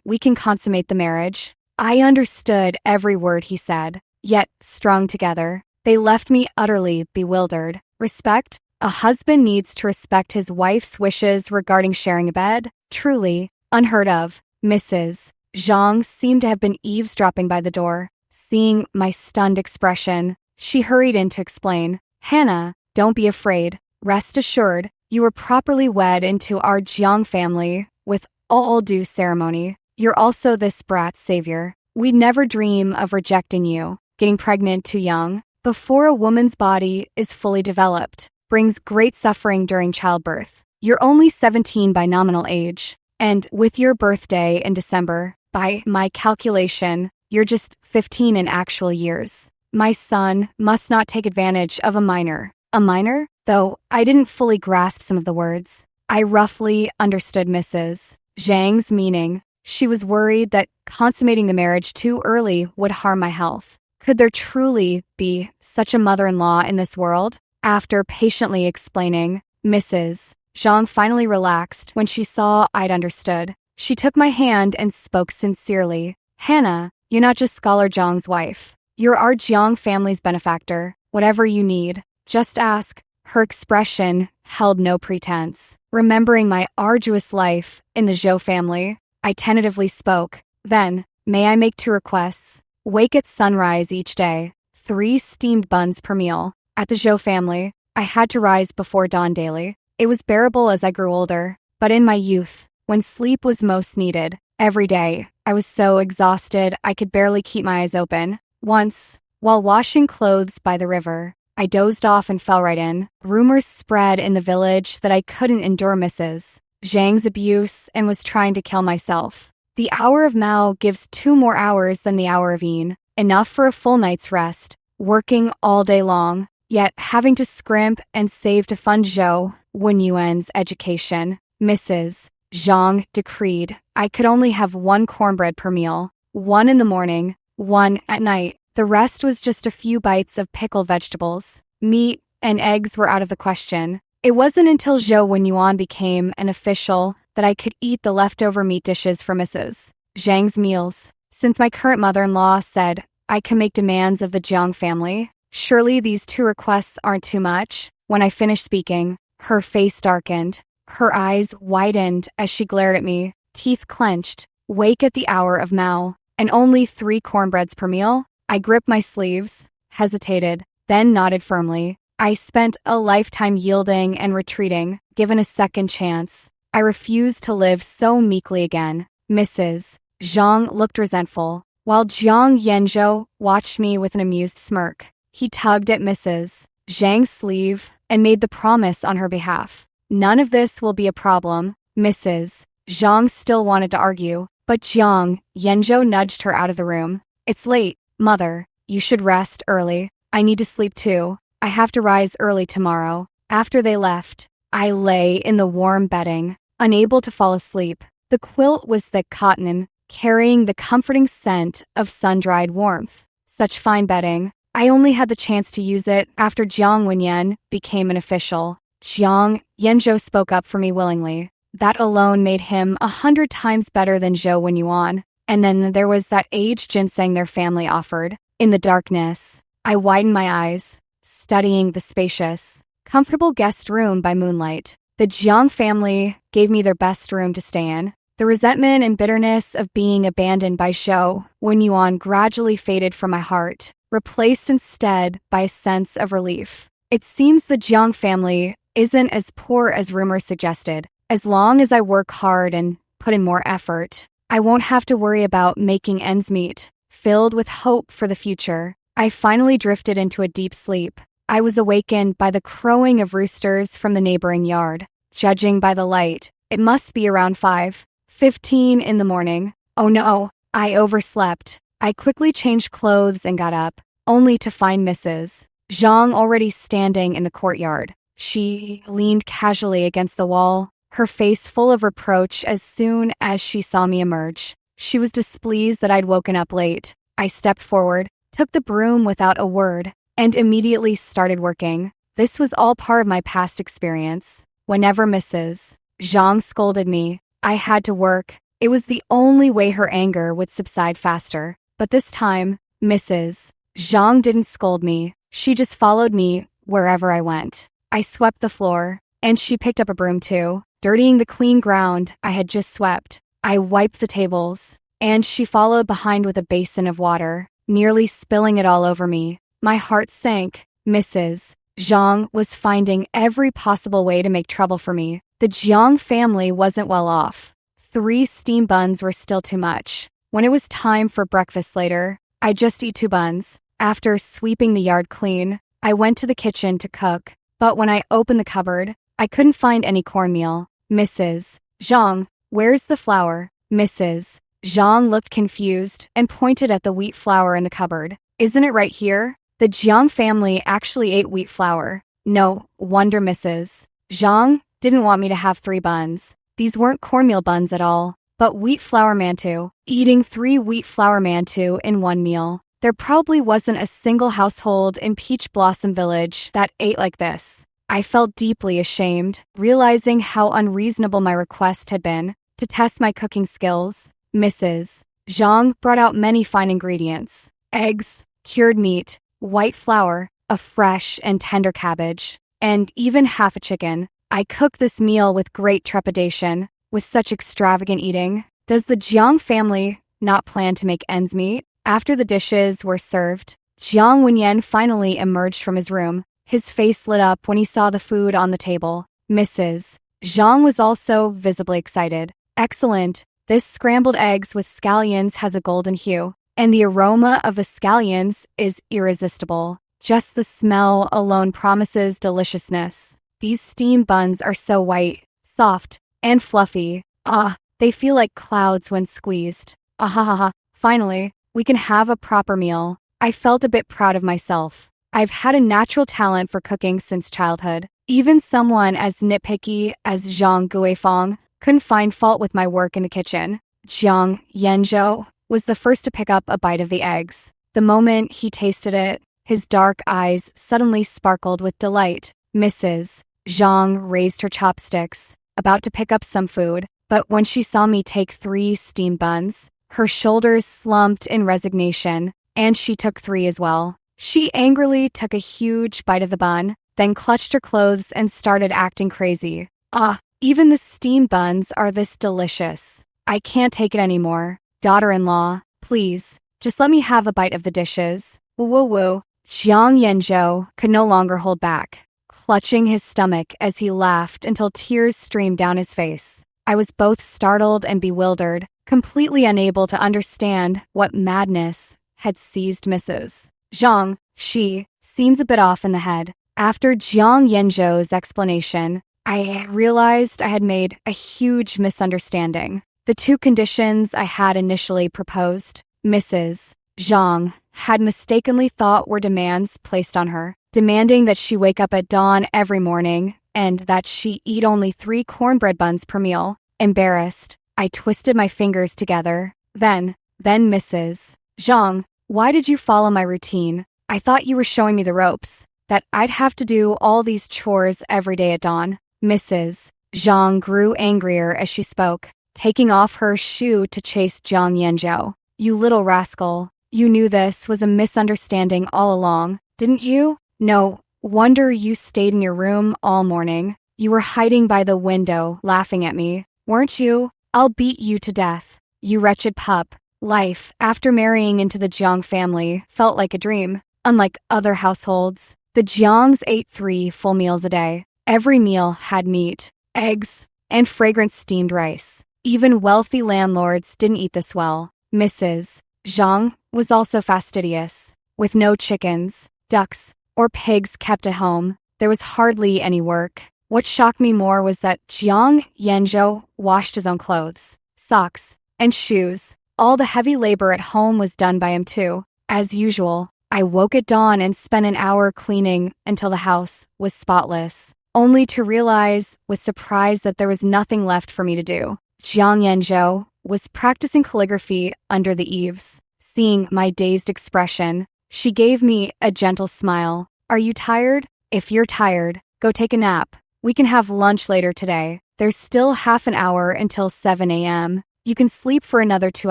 we can consummate the marriage." I understood every word he said, yet strung together, they left me utterly bewildered. Respect? A husband needs to respect his wife's wishes regarding sharing a bed? Truly unheard of. Mrs. Zhang seemed to have been eavesdropping by the door. Seeing my stunned expression, she hurried in to explain. "Hannah, don't be afraid. Rest assured, you were properly wed into our Jiang family with all due ceremony. You're also this brat's savior. We'd never dream of rejecting you. Getting pregnant too young, before a woman's body is fully developed, brings great suffering during childbirth. You're only 17 by nominal age, and with your birthday in December, by my calculation, you're just 15 in actual years. My son must not take advantage of a minor." A minor? Though I didn't fully grasp some of the words, I roughly understood Mrs. Zhang's meaning. She was worried that consummating the marriage too early would harm my health. Could there truly be such a mother-in-law in this world? After patiently explaining, Mrs. Zhang finally relaxed when she saw I'd understood. She took my hand and spoke sincerely. "Hannah, you're not just Scholar Zhang's wife. You're our Jiang family's benefactor. Whatever you need, just ask." Her expression held no pretense. Remembering my arduous life in the Zhou family, I tentatively spoke. "Then, may I make 2 requests? Wake at sunrise each day, 3 steamed buns per meal. At the Zhou family, I had to rise before dawn daily. It was bearable as I grew older, but in my youth, when sleep was most needed, every day, I was so exhausted I could barely keep my eyes open. Once, while washing clothes by the river, I dozed off and fell right in. Rumors spread in the village that I couldn't endure Mrs. Zhang's abuse and was trying to kill myself. The hour of Mao gives 2 more hours than the hour of Yin, enough for a full night's rest, working all day long, yet having to scrimp and save to fund Zhou Wenyuan's education. Mrs. Zhang decreed I could only have 1 cornbread per meal, 1 in the morning, 1 at night. The rest was just a few bites of pickled vegetables. Meat and eggs were out of the question. It wasn't until Zhou Wenyuan became an official that I could eat the leftover meat dishes for Mrs. Zhang's meals. Since my current mother-in-law said I can make demands of the Jiang family, surely these 2 requests aren't too much. When I finished speaking, her face darkened. Her eyes widened as she glared at me, teeth clenched. "Wake at the hour of Mao, and only 3 cornbreads per meal?" I gripped my sleeves, hesitated, then nodded firmly. I spent a lifetime yielding and retreating, given a second chance. I refused to live so meekly again. Mrs. Zhang looked resentful, while Jiang Yanzhou watched me with an amused smirk. He tugged at Mrs. Zhang's sleeve and made the promise on her behalf. "None of this will be a problem." Mrs. Zhang still wanted to argue, but Jiang Yanzhou nudged her out of the room. "It's late. Mother, you should rest early." I need to sleep too. I have to rise early tomorrow. After they left, I lay in the warm bedding, unable to fall asleep. The quilt was thick cotton, carrying the comforting scent of sun-dried warmth. Such fine bedding. I only had the chance to use it after Jiang Wenyan became an official. Jiang Yanzhou spoke up for me willingly. That alone made him 100 times better than Zhou Wenyuan. And then there was that aged ginseng their family offered. In the darkness, I widened my eyes, studying the spacious, comfortable guest room by moonlight. The Jiang family gave me their best room to stay in. The resentment and bitterness of being abandoned by Zhou Wenyuan gradually faded from my heart, replaced instead by a sense of relief. It seems the Jiang family isn't as poor as rumors suggested. As long as I work hard and put in more effort, I won't have to worry about making ends meet. Filled with hope for the future, I finally drifted into a deep sleep. I was awakened by the crowing of roosters from the neighboring yard. Judging by the light, it must be around 5:15 in the morning. Oh no, I overslept. I quickly changed clothes and got up, only to find Mrs. Zhang already standing in the courtyard. She leaned casually against the wall, her face full of reproach as soon as she saw me emerge. She was displeased that I'd woken up late. I stepped forward, took the broom without a word, and immediately started working. This was all part of my past experience. Whenever Mrs. Zhang scolded me, I had to work. It was the only way her anger would subside faster. But this time, Mrs. Zhang didn't scold me. She just followed me wherever I went. I swept the floor, and she picked up a broom too, dirtying the clean ground I had just swept. I wiped the tables, and she followed behind with a basin of water, nearly spilling it all over me. My heart sank. Mrs. Zhang was finding every possible way to make trouble for me. The Jiang family wasn't well off. 3 steamed buns were still too much. When it was time for breakfast later, I just eat 2 buns. After sweeping the yard clean, I went to the kitchen to cook. But when I opened the cupboard, I couldn't find any cornmeal. Mrs. Zhang, where's the flour? Mrs. Zhang looked confused and pointed at the wheat flour in the cupboard. Isn't it right here? The Jiang family actually ate wheat flour. No wonder Mrs. Zhang didn't want me to have 3 buns. These weren't cornmeal buns at all, but wheat flour mantou. Eating 3 wheat flour mantou in one meal. There probably wasn't a single household in Peach Blossom Village that ate like this. I felt deeply ashamed, realizing how unreasonable my request had been. To test my cooking skills, Mrs. Zhang brought out many fine ingredients: eggs, cured meat, white flour, a fresh and tender cabbage, and even half a chicken. I cooked this meal with great trepidation. With such extravagant eating, does the Jiang family not plan to make ends meet? After the dishes were served, Jiang Wenyan finally emerged from his room. His face lit up when he saw the food on the table. Mrs. Zhang was also visibly excited. Excellent. This scrambled eggs with scallions has a golden hue, and the aroma of the scallions is irresistible. Just the smell alone promises deliciousness. These steamed buns are so white, soft, and fluffy. Ah, they feel like clouds when squeezed. Ahahaha. Finally, we can have a proper meal. I felt a bit proud of myself. I've had a natural talent for cooking since childhood. Even someone as nitpicky as Zhang Guifeng couldn't find fault with my work in the kitchen. Jiang Yanzhou was the first to pick up a bite of the eggs. The moment he tasted it, his dark eyes suddenly sparkled with delight. Mrs. Zhang raised her chopsticks, about to pick up some food, but when she saw me take 3 steamed buns, her shoulders slumped in resignation, and she took 3 as well. She angrily took a huge bite of the bun, then clutched her clothes and started acting crazy. Ah, even the steamed buns are this delicious. I can't take it anymore. Daughter-in-law, please, just let me have a bite of the dishes. Woo-woo-woo. Jiang Yanzhou could no longer hold back, clutching his stomach as he laughed until tears streamed down his face. I was both startled and bewildered, completely unable to understand what madness had seized Mrs. Zhang. She seems a bit off in the head. After Jiang Yanzhou's explanation, I realized I had made a huge misunderstanding. The 2 conditions I had initially proposed, Mrs. Zhang, had mistakenly thought were demands placed on her, demanding that she wake up at dawn every morning and that she eat only 3 cornbread buns per meal. Embarrassed, I twisted my fingers together. Then Mrs. Zhang, why did you follow my routine? I thought you were showing me the ropes, that I'd have to do all these chores every day at dawn. Mrs. Zhang grew angrier as she spoke, taking off her shoe to chase Jiang Yanzhou. You little rascal, you knew this was a misunderstanding all along, didn't you? No wonder you stayed in your room all morning. You were hiding by the window, laughing at me, weren't you? I'll beat you to death. You wretched pup. Life, after marrying into the Jiang family, felt like a dream. Unlike other households, the Jiangs ate 3 full meals a day. Every meal had meat, eggs, and fragrant steamed rice. Even wealthy landlords didn't eat this well. Mrs. Zhang was also fastidious. With no chickens, ducks, or pigs kept at home, there was hardly any work. What shocked me more was that Jiang Yanzhou washed his own clothes, socks, and shoes. All the heavy labor at home was done by him too. As usual, I woke at dawn and spent an hour cleaning until the house was spotless, only to realize with surprise that there was nothing left for me to do. Jiang Yanzhou was practicing calligraphy under the eaves. Seeing my dazed expression, she gave me a gentle smile. Are you tired? If you're tired, go take a nap. We can have lunch later today. There's still half an hour until 7 a.m. You can sleep for another 2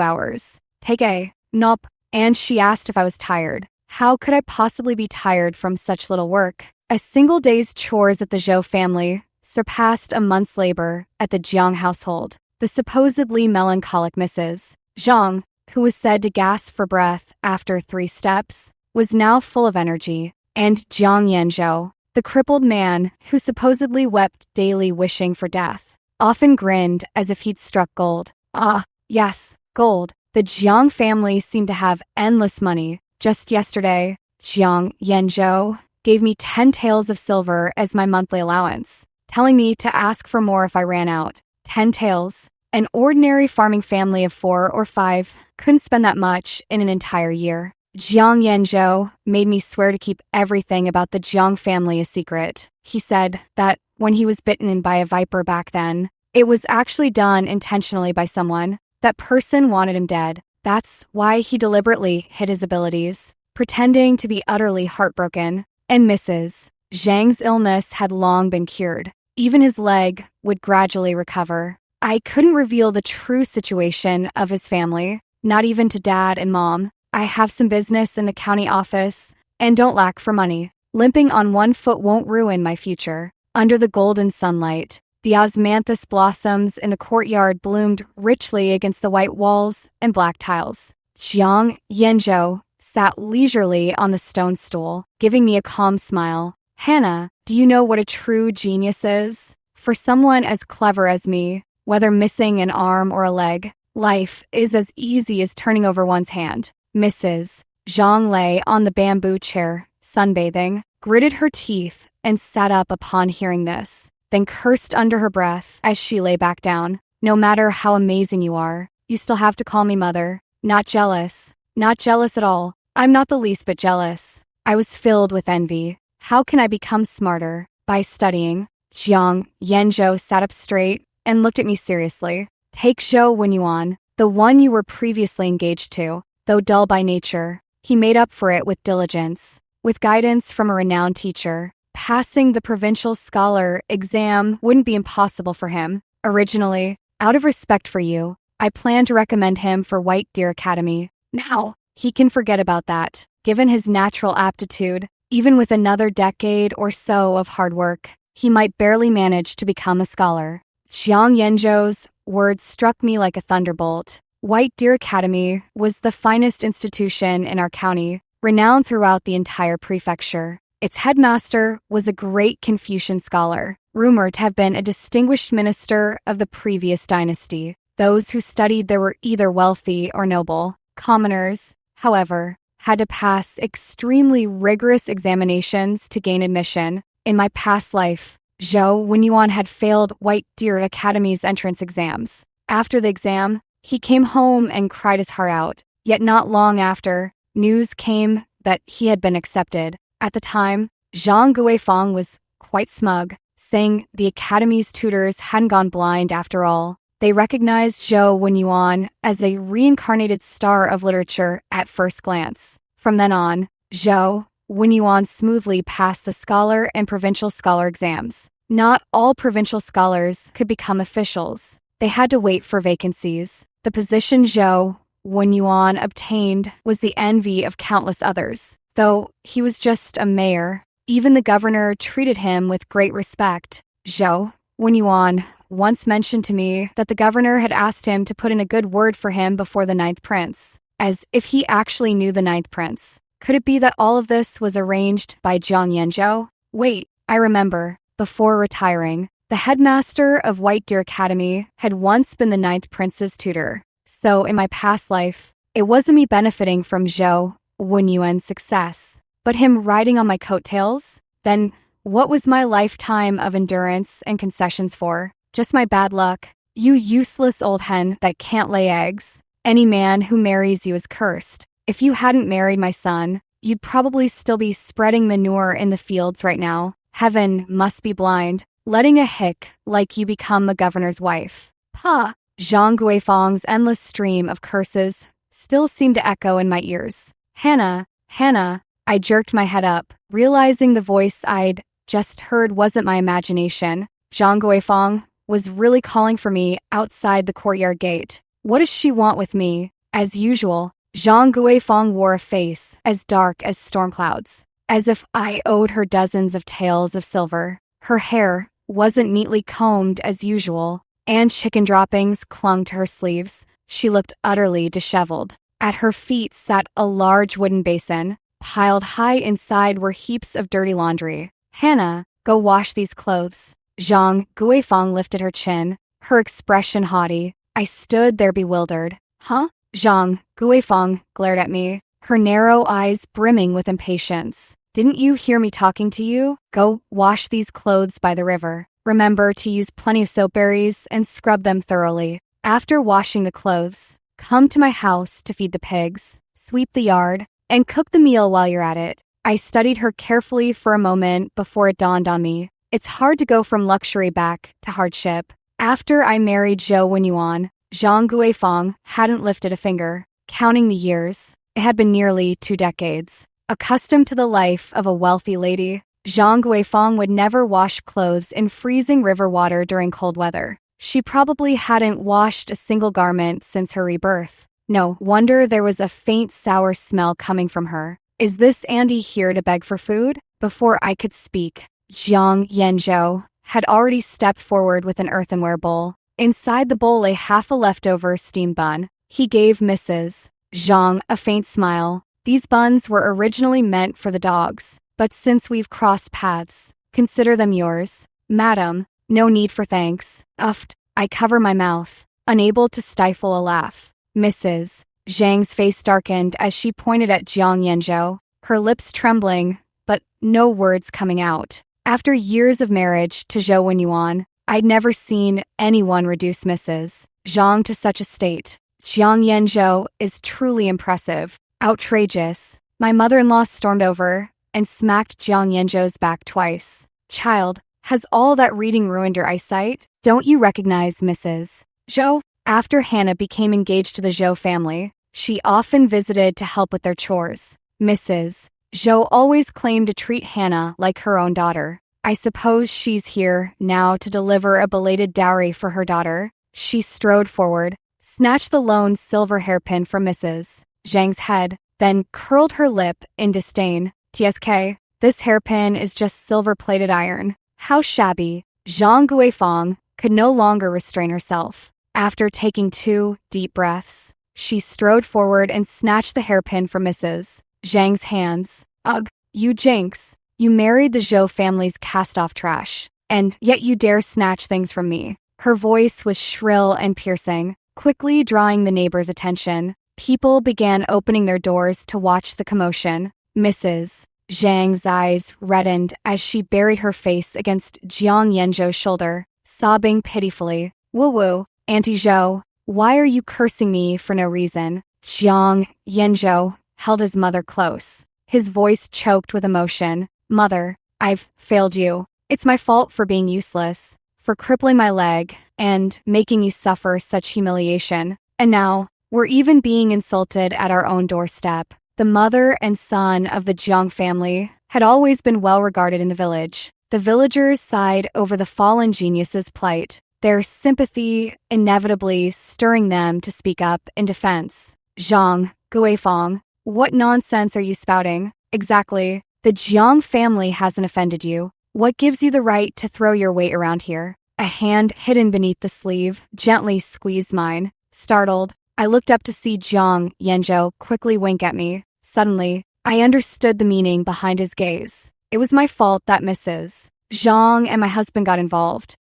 hours. Take a nap. And she asked if I was tired. How could I possibly be tired from such little work? A single day's chores at the Zhou family surpassed a month's labor at the Jiang household. The supposedly melancholic Mrs. Zhang, who was said to gasp for breath after 3 steps, was now full of energy. And Jiang Yanzhou, the crippled man who supposedly wept daily wishing for death, often grinned as if he'd struck gold. Ah, yes, gold. The Jiang family seemed to have endless money. Just yesterday, Jiang Yanzhou gave me 10 taels of silver as my monthly allowance, telling me to ask for more if I ran out. 10 taels. An ordinary farming family of 4 or 5 couldn't spend that much in an entire year. Jiang Yanzhou made me swear to keep everything about the Jiang family a secret. He said that when he was bitten by a viper back then, it was actually done intentionally by someone. That person wanted him dead. That's why he deliberately hid his abilities, pretending to be utterly heartbroken. And Mrs. Zhang's illness had long been cured. Even his leg would gradually recover. I couldn't reveal the true situation of his family, not even to Dad and Mom. I have some business in the county office and don't lack for money. Limping on one foot won't ruin my future. Under the golden sunlight, the osmanthus blossoms in the courtyard bloomed richly against the white walls and black tiles. Jiang Yanzhou sat leisurely on the stone stool, giving me a calm smile. Hannah, do you know what a true genius is? For someone as clever as me, whether missing an arm or a leg, life is as easy as turning over one's hand. Mrs. Zhang lay on the bamboo chair, sunbathing, gritted her teeth, and sat up upon hearing this, then cursed under her breath as she lay back down. No matter how amazing you are, you still have to call me mother. Not jealous. Not jealous at all. I'm not the least bit jealous. I was filled with envy. How can I become smarter? By studying. Jiang Yanzhou sat up straight and looked at me seriously. Take Zhou Wenyuan, the one you were previously engaged to. Though dull by nature, he made up for it with diligence. With guidance from a renowned teacher, passing the provincial scholar exam wouldn't be impossible for him. Originally, out of respect for you, I planned to recommend him for White Deer Academy. Now, he can forget about that. Given his natural aptitude, even with another decade or so of hard work, he might barely manage to become a scholar. Jiang Yanzhou's words struck me like a thunderbolt. White Deer Academy was the finest institution in our county, renowned throughout the entire prefecture. Its headmaster was a great Confucian scholar, rumored to have been a distinguished minister of the previous dynasty. Those who studied there were either wealthy or noble. Commoners, however, had to pass extremely rigorous examinations to gain admission. In my past life, Zhou Wenyuan had failed White Deer Academy's entrance exams. After the exam, he came home and cried his heart out. Yet not long after, news came that he had been accepted. At the time, Zhang Guifeng was quite smug, saying the academy's tutors hadn't gone blind after all. They recognized Zhou Wenyuan as a reincarnated star of literature at first glance. From then on, Zhou Wenyuan smoothly passed the scholar and provincial scholar exams. Not all provincial scholars could become officials. They had to wait for vacancies. The position Zhou Wenyuan obtained was the envy of countless others. Though he was just a mayor, even the governor treated him with great respect. Zhou Wenyuan once mentioned to me that the governor had asked him to put in a good word for him before the ninth prince, as if he actually knew the ninth prince. Could it be that all of this was arranged by Jiang Yanzhou? Wait, I remember. Before retiring, the headmaster of White Deer Academy had once been the ninth prince's tutor. So in my past life, it wasn't me benefiting from Zhou Wenyuan's success, but him riding on my coattails. Then what was my lifetime of endurance and concessions for? Just my bad luck. You useless old hen that can't lay eggs. Any man who marries you is cursed. If you hadn't married my son, you'd probably still be spreading manure in the fields right now. Heaven must be blind, letting a hick like you become a governor's wife. Pah! Zhang Guifeng's endless stream of curses still seemed to echo in my ears. Hannah, Hannah, I jerked my head up, realizing the voice I'd just heard wasn't my imagination. Zhang Guifeng was really calling for me outside the courtyard gate. What does she want with me? As usual, Zhang Guifeng wore a face as dark as storm clouds, as if I owed her dozens of taels of silver. Her hair wasn't neatly combed as usual, and chicken droppings clung to her sleeves. She looked utterly disheveled. At her feet sat a large wooden basin. Piled high inside were heaps of dirty laundry. Hannah, go wash these clothes. Zhang Guifeng lifted her chin, her expression haughty. I stood there bewildered. Huh? Zhang Guifeng glared at me, her narrow eyes brimming with impatience. Didn't you hear me talking to you? Go wash these clothes by the river. Remember to use plenty of soap berries and scrub them thoroughly. After washing the clothes, come to my house to feed the pigs, sweep the yard, and cook the meal while you're at it. I studied her carefully for a moment before it dawned on me. It's hard to go from luxury back to hardship. After I married Zhou Wenyuan, Zhang Guifeng hadn't lifted a finger. Counting the years, it had been nearly 2 decades. Accustomed to the life of a wealthy lady, Zhang Guifeng would never wash clothes in freezing river water during cold weather. She probably hadn't washed a single garment since her rebirth. No wonder there was a faint sour smell coming from her. Is this Andy here to beg for food? Before I could speak, Jiang Yanzhou had already stepped forward with an earthenware bowl. Inside the bowl lay half a leftover steamed bun. He gave Mrs. Zhang a faint smile. These buns were originally meant for the dogs, but since we've crossed paths, consider them yours. Madam, no need for thanks. Uffed, I cover my mouth, unable to stifle a laugh. Mrs. Zhang's face darkened as she pointed at Jiang Yanzhou, her lips trembling, but no words coming out. After years of marriage to Zhou Wenyuan, I'd never seen anyone reduce Mrs. Zhang to such a state. Jiang Yanzhou is truly impressive, outrageous. My mother-in-law stormed over and smacked Jiang Yanzhou's back twice. Child, has all that reading ruined your eyesight? Don't you recognize Mrs. Zhou? After Hannah became engaged to the Zhou family, she often visited to help with their chores. Mrs. Zhou always claimed to treat Hannah like her own daughter. I suppose she's here now to deliver a belated dowry for her daughter. She strode forward, snatched the lone silver hairpin from Mrs. Zhang's head, then curled her lip in disdain. TSK, this hairpin is just silver-plated iron. How shabby. Zhang Guifeng could no longer restrain herself. After taking 2 deep breaths, she strode forward and snatched the hairpin from Mrs. Zhang's hands. Ugh, you jinx. You married the Zhou family's cast-off trash, and yet you dare snatch things from me. Her voice was shrill and piercing, quickly drawing the neighbors' attention. People began opening their doors to watch the commotion. Mrs. Zhang's eyes reddened as she buried her face against Jiang Yanzhou's shoulder, sobbing pitifully. Woo-woo, Auntie Zhou, why are you cursing me for no reason? Jiang Yanzhou held his mother close. His voice choked with emotion. "Mother, I've failed you. It's my fault for being useless, for crippling my leg, and making you suffer such humiliation. And now, we're even being insulted at our own doorstep." The mother and son of the Jiang family had always been well regarded in the village. The villagers sighed over the fallen genius's plight, their sympathy inevitably stirring them to speak up in defense. "Zhang, Guifeng, what nonsense are you spouting? Exactly. The Jiang family hasn't offended you. What gives you the right to throw your weight around here?" A hand hidden beneath the sleeve gently squeezed mine. Startled, I looked up to see Jiang Yanzhou quickly wink at me. Suddenly, I understood the meaning behind his gaze. It was my fault that Mrs. Zhang and my husband got involved.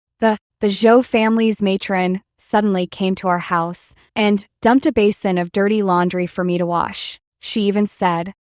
The Zhou family's matron suddenly came to our house and dumped a basin of dirty laundry for me to wash. She even said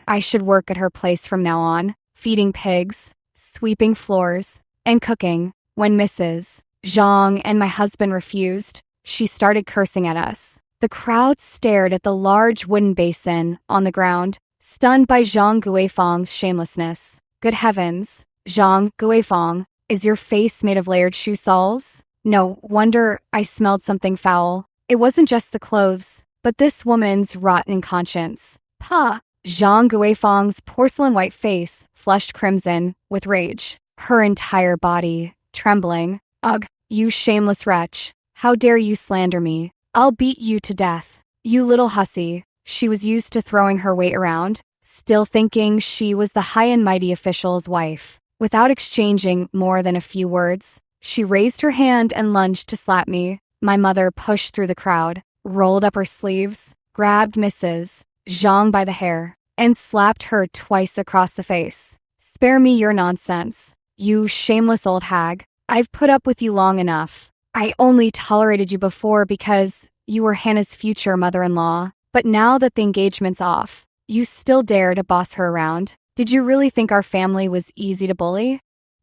I should work at her place from now on, feeding pigs, sweeping floors, and cooking. When Mrs. Zhang and my husband refused, she started cursing at us. The crowd stared at the large wooden basin on the ground, stunned by Zhang Guifeng's shamelessness. "Good heavens, Zhang Guifeng, is your face made of layered shoe soles? No wonder I smelled something foul. It wasn't just the clothes, but this woman's rotten conscience." "Pa!" Zhang Guifeng's porcelain-white face flushed crimson with rage, her entire body trembling. "Ugh, you shameless wretch. How dare you slander me? I'll beat you to death. You little hussy." She was used to throwing her weight around, still thinking she was the high and mighty official's wife. Without exchanging more than a few words, she raised her hand and lunged to slap me. My mother pushed through the crowd, rolled up her sleeves, grabbed Mrs. Zhang by the hair, and slapped her twice across the face. "Spare me your nonsense, you shameless old hag. I've put up with you long enough. I only tolerated you before because you were Hannah's future mother-in-law. But now that the engagement's off, you still dare to boss her around. Did you really think our family was easy to bully?"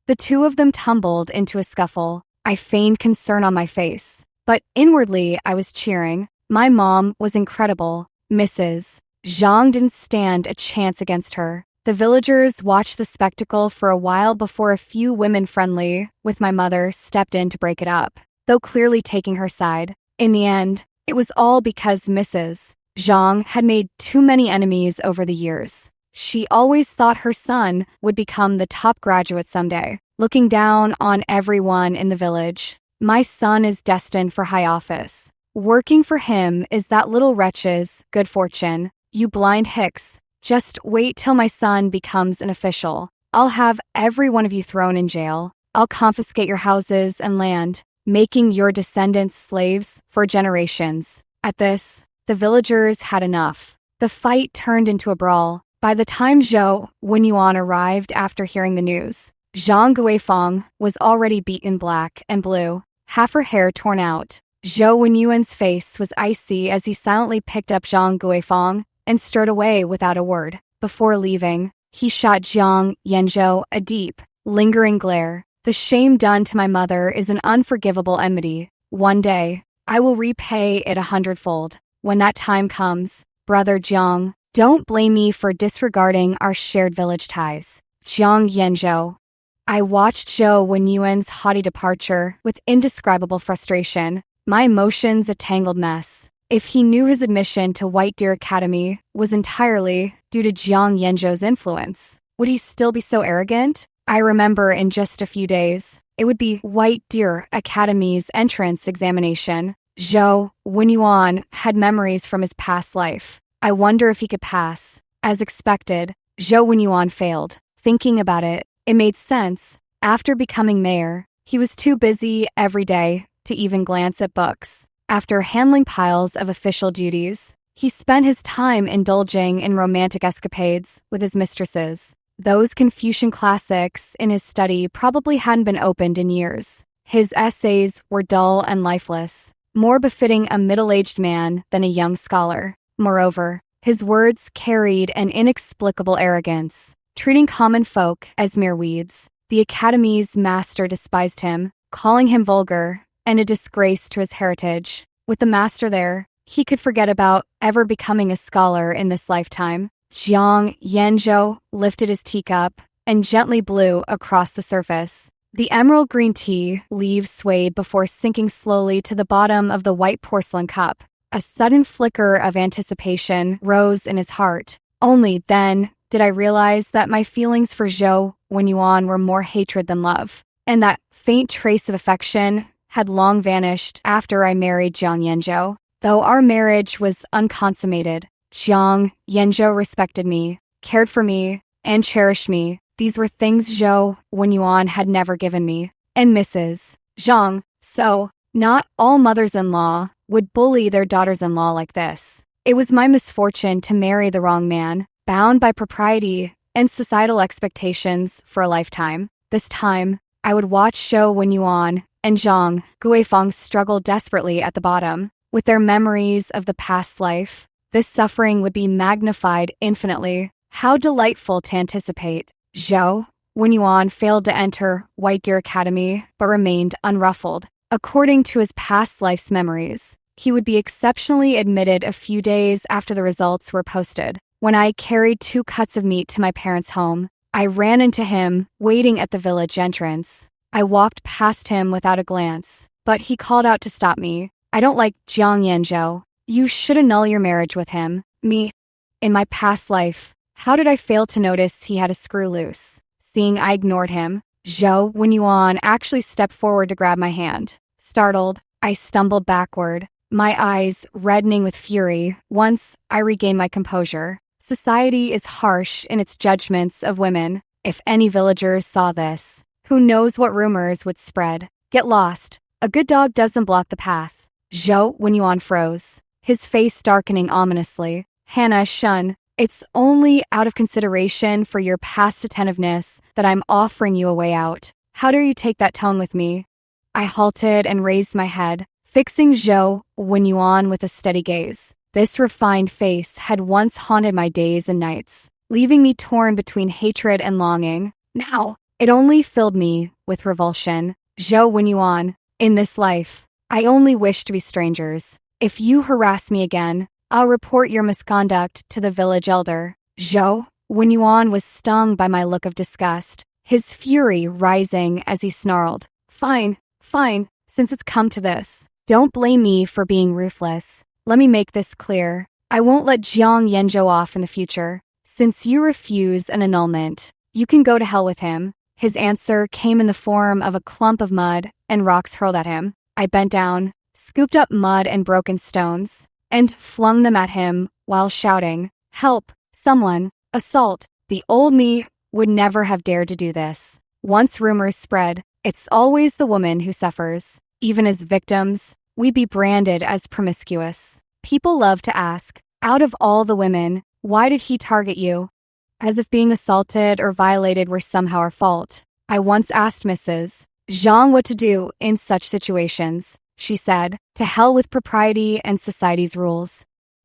The two of them tumbled into a scuffle. I feigned concern on my face, but inwardly I was cheering. My mom was incredible. Mrs. Zhang didn't stand a chance against her. The villagers watched the spectacle for a while before a few women friendly with my mother stepped in to break it up, though clearly taking her side. In the end, it was all because Mrs. Zhang had made too many enemies over the years. She always thought her son would become the top graduate someday, looking down on everyone in the village. "My son is destined for high office. Working for him is that little wretch's good fortune. You blind hicks. Just wait till my son becomes an official. I'll have every one of you thrown in jail. I'll confiscate your houses and land, making your descendants slaves for generations." At this, the villagers had enough. The fight turned into a brawl. By the time Zhou Wenyuan arrived after hearing the news, Zhang Guifeng was already beaten black and blue, half her hair torn out. Zhou Wenyuan's face was icy as he silently picked up Zhang Guifeng and strode away without a word. Before leaving, he shot Jiang Yanzhou a deep, lingering glare. The shame done to my mother is an unforgivable enmity. One day, I will repay it 100-fold. When that time comes, Brother Jiang, don't blame me for disregarding our shared village ties. Jiang Yanzhou. I watched Zhou Wenyuan's haughty departure with indescribable frustration, my emotions a tangled mess. If he knew his admission to White Deer Academy was entirely due to Jiang Yanzhou's influence, would he still be so arrogant? I remember in just a few days, it would be White Deer Academy's entrance examination. Zhou Wenyuan had memories from his past life. I wonder if he could pass. As expected, Zhou Wenyuan failed. Thinking about it, it made sense. After becoming mayor, he was too busy every day to even glance at books. After handling piles of official duties, he spent his time indulging in romantic escapades with his mistresses. Those Confucian classics in his study probably hadn't been opened in years. His essays were dull and lifeless, more befitting a middle-aged man than a young scholar. Moreover, his words carried an inexplicable arrogance, treating common folk as mere weeds. The Academy's master despised him, calling him vulgar and a disgrace to his heritage. With the master there, he could forget about ever becoming a scholar in this lifetime. Jiang Yanzhou lifted his teacup and gently blew across the surface. The emerald green tea leaves swayed before sinking slowly to the bottom of the white porcelain cup. A sudden flicker of anticipation rose in his heart. Only then did I realize that my feelings for Zhou Wenyuan were more hatred than love, and that faint trace of affection had long vanished after I married Jiang Yanzhou. Though our marriage was unconsummated, Jiang Yanzhou respected me, cared for me, and cherished me. These were things Zhou Wenyuan had never given me. And Mrs. Zhang, so not all mothers-in-law would bully their daughters-in-law like this. It was my misfortune to marry the wrong man, bound by propriety and societal expectations for a lifetime. This time, I would watch Zhou Wenyuan and Zhang Guifeng struggle desperately at the bottom. With their memories of the past life, this suffering would be magnified infinitely. How delightful to anticipate. Zhou Wenyuan failed to enter White Deer Academy, but remained unruffled. According to his past life's memories, he would be exceptionally admitted a few days after the results were posted. When I carried 2 cuts of meat to my parents' home, I ran into him waiting at the village entrance. I walked past him without a glance, but he called out to stop me. I don't like Jiang Yanzhou. You should annul your marriage with him. Me. In my past life, how did I fail to notice he had a screw loose? Seeing I ignored him, Zhou Wenyuan actually stepped forward to grab my hand. Startled, I stumbled backward, my eyes reddening with fury. Once I regained my composure. Society is harsh in its judgments of women. If any villagers saw this, who knows what rumors would spread? Get lost. A good dog doesn't block the path. Zhou Wenyuan froze, his face darkening ominously. Hannah Shun, it's only out of consideration for your past attentiveness that I'm offering you a way out. How dare you take that tone with me? I halted and raised my head, fixing Zhou Wenyuan with a steady gaze. This refined face had once haunted my days and nights, leaving me torn between hatred and longing. Now, it only filled me with revulsion. Zhou Wenyuan, in this life, I only wish to be strangers. If you harass me again, I'll report your misconduct to the village elder. Zhou Wenyuan was stung by my look of disgust, his fury rising as he snarled. Fine, since it's come to this. Don't blame me for being ruthless. Let me make this clear. I won't let Jiang Yanzhou off in the future. Since you refuse an annulment, you can go to hell with him. His answer came in the form of a clump of mud and rocks hurled at him. I bent down, scooped up mud and broken stones, and flung them at him while shouting, "Help! Someone! Assault!" The old me would never have dared to do this. Once rumors spread, it's always the woman who suffers. Even as victims, we'd be branded as promiscuous. People love to ask, out of all the women, why did he target you? As if being assaulted or violated were somehow our fault. I once asked Mrs. Zhang what to do in such situations. She said, to hell with propriety and society's rules.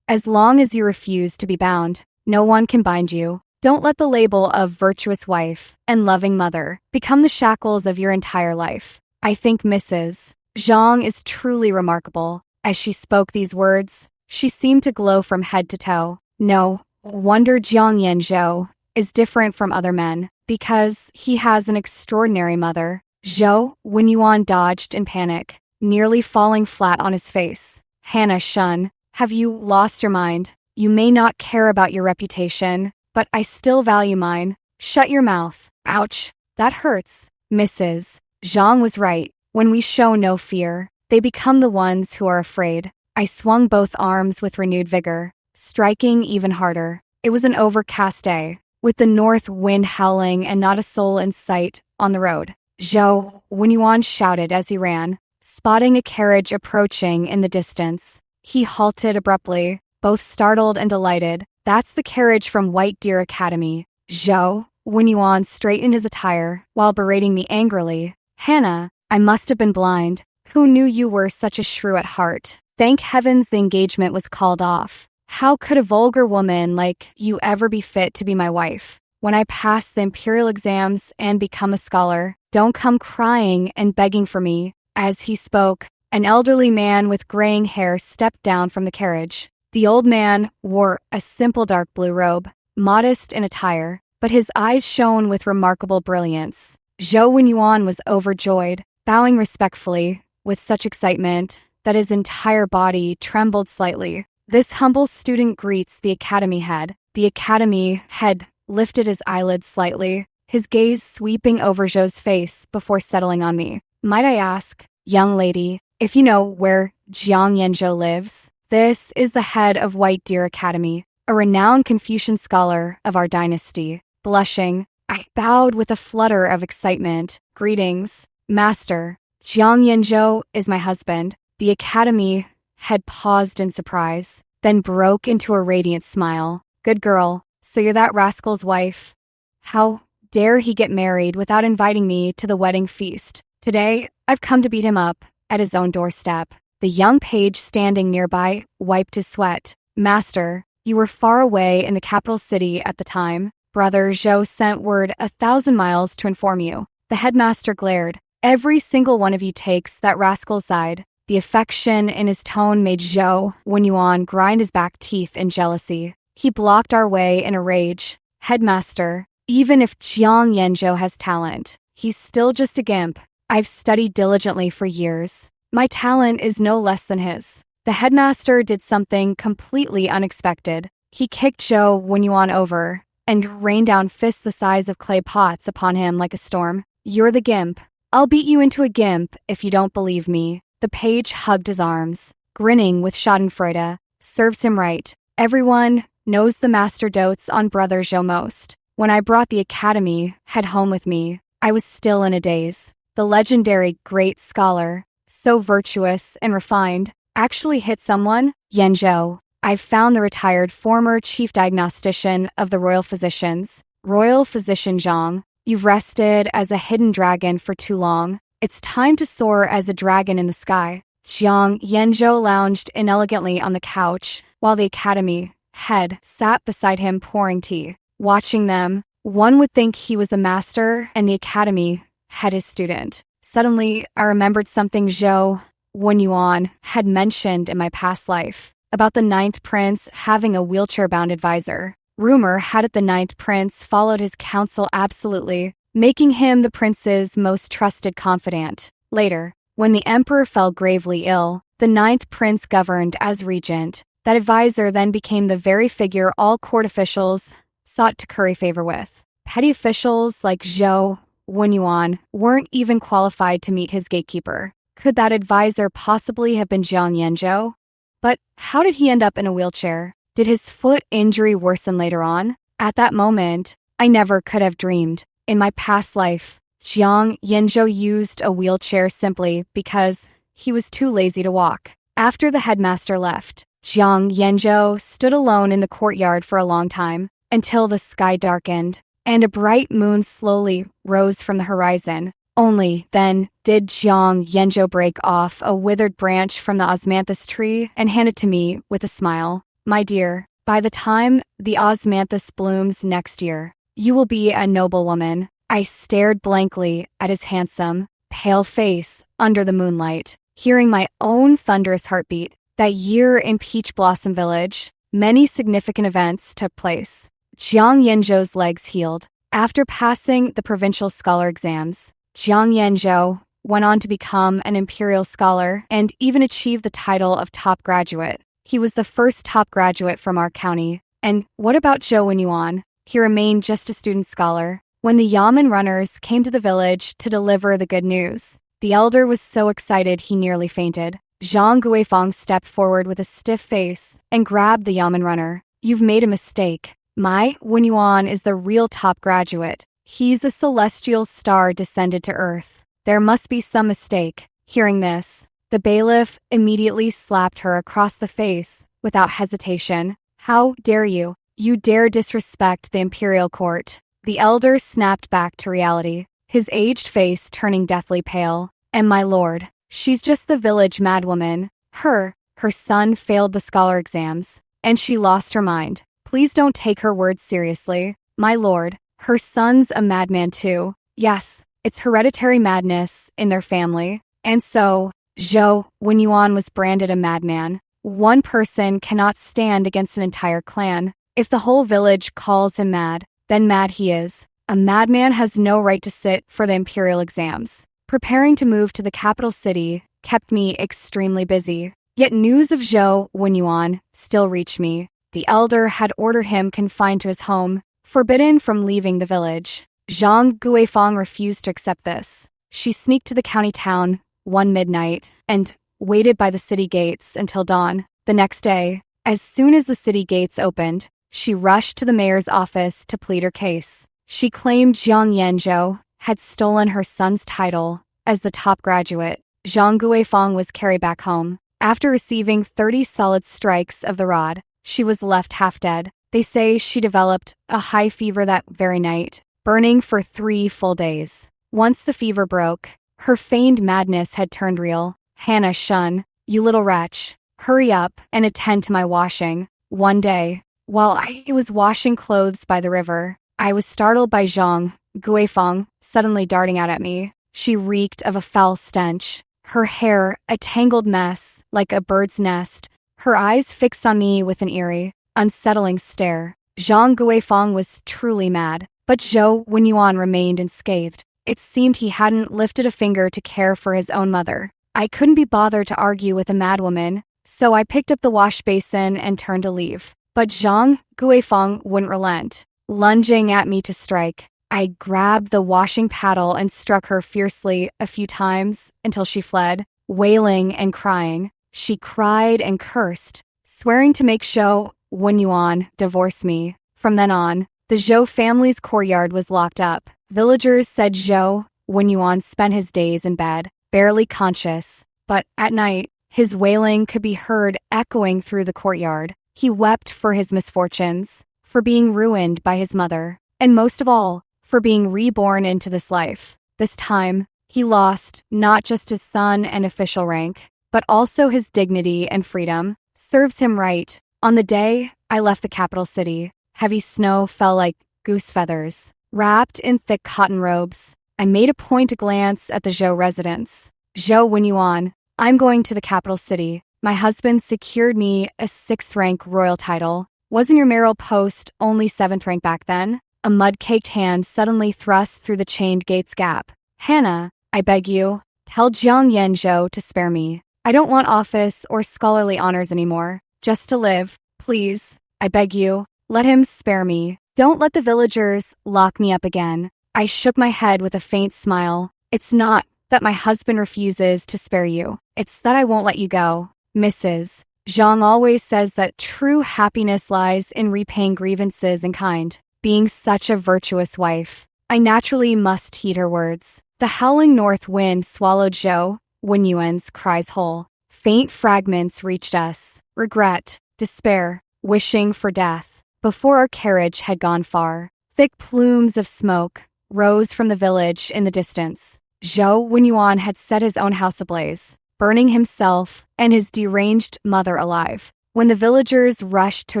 As long as you refuse to be bound, no one can bind you. Don't let the label of virtuous wife and loving mother become the shackles of your entire life. I think Mrs. Zhang is truly remarkable. As she spoke these words, she seemed to glow from head to toe. No wonder Jiang Yanzhou is different from other men, because he has an extraordinary mother. Zhou Wenyuan dodged in panic, nearly falling flat on his face. Hannah Shun, have you lost your mind? You may not care about your reputation, but I still value mine. Shut your mouth. Ouch, that hurts. Mrs. Zhang was right. When we show no fear, they become the ones who are afraid. I swung both arms with renewed vigor, striking even harder. It was an overcast day, with the north wind howling and not a soul in sight on the road. Zhou Wenyuan shouted as he ran, spotting a carriage approaching in the distance. He halted abruptly, both startled and delighted. That's the carriage from White Deer Academy. Zhou Wenyuan straightened his attire while berating me angrily. Hannah, I must have been blind. Who knew you were such a shrew at heart? Thank heavens the engagement was called off. How could a vulgar woman like you ever be fit to be my wife? When I pass the imperial exams and become a scholar, don't come crying and begging for me. As he spoke, An elderly man with graying hair stepped down from the carriage. The old man wore a simple dark blue robe, modest in attire, but his eyes shone with remarkable brilliance. Zhou Wenyuan was overjoyed, bowing respectfully, with such excitement that his entire body trembled slightly. This humble student greets the academy head. The academy head lifted his eyelids slightly, his gaze sweeping over Zhou's face before settling on me. Might I ask, young lady, if you know where Jiang Yanzhou lives? This is the head of White Deer Academy, a renowned Confucian scholar of our dynasty. Blushing, I bowed with a flutter of excitement. Greetings, master. Jiang Yanzhou is my husband. The academy head paused in surprise, then broke into a radiant smile. Good girl, so you're that rascal's wife. How dare he get married without inviting me to the wedding feast? Today, I've come to beat him up at his own doorstep. The young page standing nearby wiped his sweat. Master, you were far away in the capital city at the time. Brother Zhou sent word 1,000 miles to inform you. The headmaster glared. Every single one of you takes that rascal's side. The affection in his tone made Zhou Wenyuan grind his back teeth in jealousy. He blocked our way in a rage. Headmaster, even if Jiang Yanzhou has talent, he's still just a gimp. I've studied diligently for years. My talent is no less than his. The headmaster did something completely unexpected. He kicked Zhou Wenyuan over and rained down fists the size of clay pots upon him like a storm. You're the gimp. I'll beat you into a gimp if you don't believe me. The page hugged his arms, grinning with schadenfreude. Serves him right. Everyone knows the master dotes on Brother Zhou most. When I brought the academy head home with me, I was still in a daze. The legendary great scholar, so virtuous and refined, actually hit someone? Yanzhou. I've found the retired former chief diagnostician of the royal physicians. Royal physician Zhang, you've rested as a hidden dragon for too long. It's time to soar as a dragon in the sky. Jiang Yanzhou lounged inelegantly on the couch, while the academy head sat beside him pouring tea. Watching them, one would think he was a master and the academy head his student. Suddenly, I remembered something Zhou Wenyuan had mentioned in my past life, about the ninth prince having a wheelchair-bound advisor. Rumor had it the ninth prince followed his counsel absolutely, making him the prince's most trusted confidant. Later, when the emperor fell gravely ill, the ninth prince governed as regent. That advisor then became the very figure all court officials sought to curry favor with. Petty officials like Zhou Wenyuan weren't even qualified to meet his gatekeeper. Could that advisor possibly have been Jiang Yanzhou? But how did he end up in a wheelchair? Did his foot injury worsen later on? At that moment, I never could have dreamed. In my past life, Jiang Yanzhou used a wheelchair simply because he was too lazy to walk. After the headmaster left, Jiang Yanzhou stood alone in the courtyard for a long time, until the sky darkened, and a bright moon slowly rose from the horizon. Only then did Jiang Yanzhou break off a withered branch from the osmanthus tree and hand it to me with a smile. My dear, by the time the osmanthus blooms next year, you will be a noble woman. I stared blankly at his handsome, pale face under the moonlight, hearing my own thunderous heartbeat. That year in Peach Blossom Village, many significant events took place. Jiang Yanzhou's legs healed. After passing the provincial scholar exams, Jiang Yanzhou went on to become an imperial scholar and even achieved the title of top graduate. He was the first top graduate from our county. And what about Zhou Wenyuan? He remained just a student scholar. When the yamen runners came to the village to deliver the good news, the elder was so excited he nearly fainted. Zhang Guifeng stepped forward with a stiff face and grabbed the yamen runner. You've made a mistake. My Wenyuan is the real top graduate. He's a celestial star descended to earth. There must be some mistake. Hearing this, the bailiff immediately slapped her across the face without hesitation. How dare you? You dare disrespect the imperial court. The elder snapped back to reality, his aged face turning deathly pale. And my lord, she's just the village madwoman. Her son failed the scholar exams, and she lost her mind. Please don't take her words seriously. My lord, her son's a madman too. Yes, it's hereditary madness in their family. And so, Zhou Wenyuan was branded a madman. One person cannot stand against an entire clan. If the whole village calls him mad, then mad he is. A madman has no right to sit for the imperial exams. Preparing to move to the capital city kept me extremely busy. Yet news of Zhou Wenyuan still reached me. The elder had ordered him confined to his home, forbidden from leaving the village. Zhang Guifang refused to accept this. She sneaked to the county town one midnight and waited by the city gates until dawn. The next day, as soon as the city gates opened, she rushed to the mayor's office to plead her case. She claimed Jiang Yanzhou had stolen her son's title as the top graduate. Zhang Guifang was carried back home. After receiving 30 solid strikes of the rod, she was left half dead. They say she developed a high fever that very night, burning for 3 full days. Once the fever broke, her feigned madness had turned real. Hannah Shun, you little wretch, hurry up and attend to my washing. One day, while I was washing clothes by the river, I was startled by Zhang Guifang suddenly darting out at me. She reeked of a foul stench, her hair a tangled mess like a bird's nest, her eyes fixed on me with an eerie, unsettling stare. Zhang Guifang was truly mad, but Zhou Wenyuan remained unscathed. It seemed he hadn't lifted a finger to care for his own mother. I couldn't be bothered to argue with a madwoman, so I picked up the wash basin and turned to leave. But Zhang Guifang wouldn't relent, lunging at me to strike. I grabbed the washing paddle and struck her fiercely a few times until she fled, wailing and crying. She cried and cursed, swearing to make Zhou Wenyuan divorce me. From then on, the Zhou family's courtyard was locked up. Villagers said Zhou Wenyuan spent his days in bed, barely conscious, but at night, his wailing could be heard echoing through the courtyard. He wept for his misfortunes, for being ruined by his mother, and most of all, for being reborn into this life. This time, he lost not just his son and official rank, but also his dignity and freedom. Serves him right. On the day I left the capital city, heavy snow fell like goose feathers. Wrapped in thick cotton robes, I made a point to glance at the Zhou residence. Zhou Wenyuan, I'm going to the capital city. My husband secured me a 6th rank royal title. Wasn't your mayoral post only 7th rank back then? A mud-caked hand suddenly thrust through the chained gate's gap. Hannah, I beg you, tell Jiang Yanzhou to spare me. I don't want office or scholarly honors anymore. Just to live, please. I beg you, let him spare me. Don't let the villagers lock me up again. I shook my head with a faint smile. It's not that my husband refuses to spare you. It's that I won't let you go. Mrs. Zhang always says that true happiness lies in repaying grievances in kind. Being such a virtuous wife, I naturally must heed her words. The howling north wind swallowed Zhou Wenyuan's cries whole. Faint fragments reached us. Regret, despair, wishing for death. Before our carriage had gone far, thick plumes of smoke rose from the village in the distance. Zhou Wenyuan had set his own house ablaze, burning himself and his deranged mother alive. When the villagers rushed to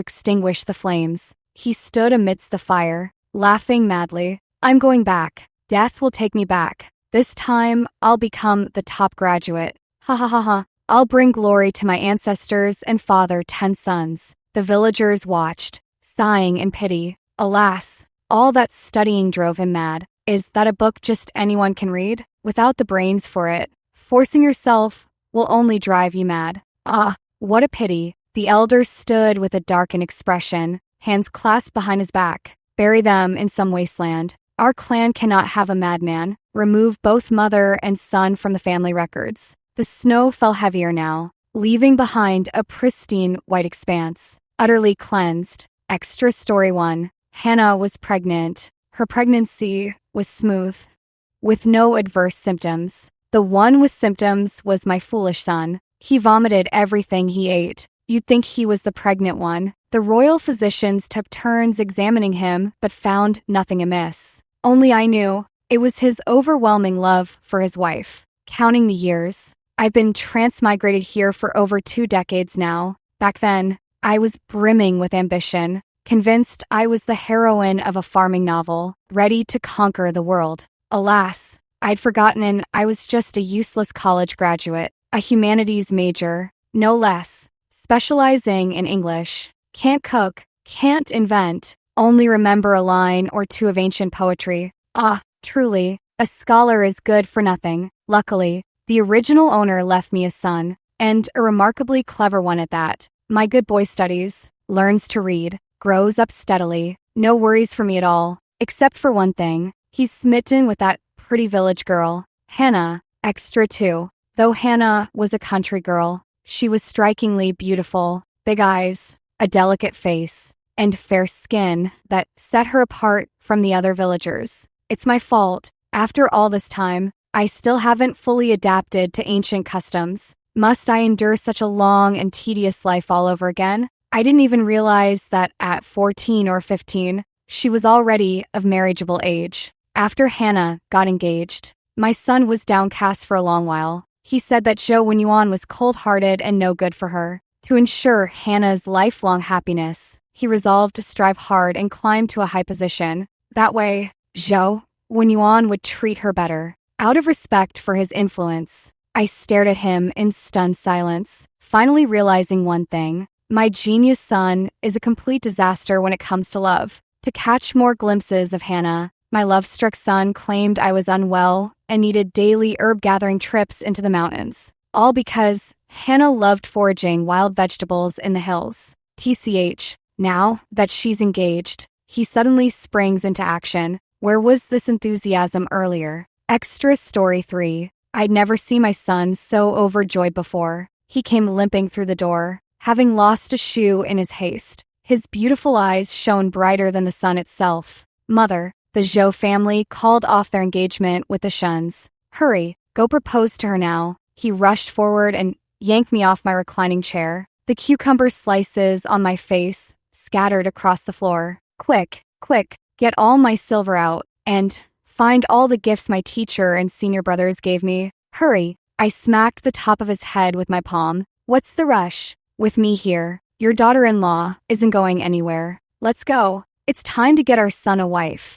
extinguish the flames, he stood amidst the fire, laughing madly. I'm going back. Death will take me back. This time, I'll become the top graduate. Ha ha ha ha. I'll bring glory to my ancestors and father 10 sons. The villagers watched, sighing in pity. Alas, all that studying drove him mad. Is that a book just anyone can read? Without the brains for it, forcing yourself will only drive you mad. Ah, what a pity. The elder stood with a darkened expression, hands clasped behind his back. Bury them in some wasteland. Our clan cannot have a madman. Remove both mother and son from the family records. The snow fell heavier now, leaving behind a pristine white expanse, utterly cleansed. Extra story 1. Hannah was pregnant. Her pregnancy was smooth, with no adverse symptoms. The one with symptoms was my foolish son. He vomited everything he ate. You'd think he was the pregnant one. The royal physicians took turns examining him, but found nothing amiss. Only I knew it was his overwhelming love for his wife. Counting the years, I've been transmigrated here for over 2 decades now. Back then, I was brimming with ambition, convinced I was the heroine of a farming novel, ready to conquer the world. Alas, I'd forgotten I was just a useless college graduate. a humanities major, no less, specializing in English. Can't cook, can't invent, only remember a line or two of ancient poetry. Ah, truly, a scholar is good for nothing. Luckily, the original owner left me a son, and a remarkably clever one at that. My good boy studies, learns to read, grows up steadily, no worries for me at all, except for one thing. He's smitten with that pretty village girl, Hannah, extra too. Though Hannah was a country girl, she was strikingly beautiful, big eyes, a delicate face, and fair skin that set her apart from the other villagers. It's my fault. After all this time, I still haven't fully adapted to ancient customs. Must I endure such a long and tedious life all over again? I didn't even realize that at 14 or 15, she was already of marriageable age. After Hannah got engaged, my son was downcast for a long while. He said that Zhou Wenyuan was cold-hearted and no good for her. To ensure Hannah's lifelong happiness, he resolved to strive hard and climb to a high position. That way, Zhou Wenyuan would treat her better. Out of respect for his influence, I stared at him in stunned silence, finally realizing one thing. My genius son is a complete disaster when it comes to love. To catch more glimpses of Hannah, my love-struck son claimed I was unwell and needed daily herb-gathering trips into the mountains. All because Hannah loved foraging wild vegetables in the hills. TCH, now that she's engaged, he suddenly springs into action. Where was this enthusiasm earlier? Extra story 3. I'd never seen my son so overjoyed before. He came limping through the door, having lost a shoe in his haste. His beautiful eyes shone brighter than the sun itself. Mother, the Zhou family called off their engagement with the Shuns. Hurry, go propose to her now. He rushed forward and yanked me off my reclining chair. The cucumber slices on my face scattered across the floor. Quick, quick, get all my silver out, and find all the gifts my teacher and senior brothers gave me. Hurry. I smacked the top of his head with my palm. What's the rush? With me here, your daughter-in-law isn't going anywhere. Let's go. It's time to get our son a wife.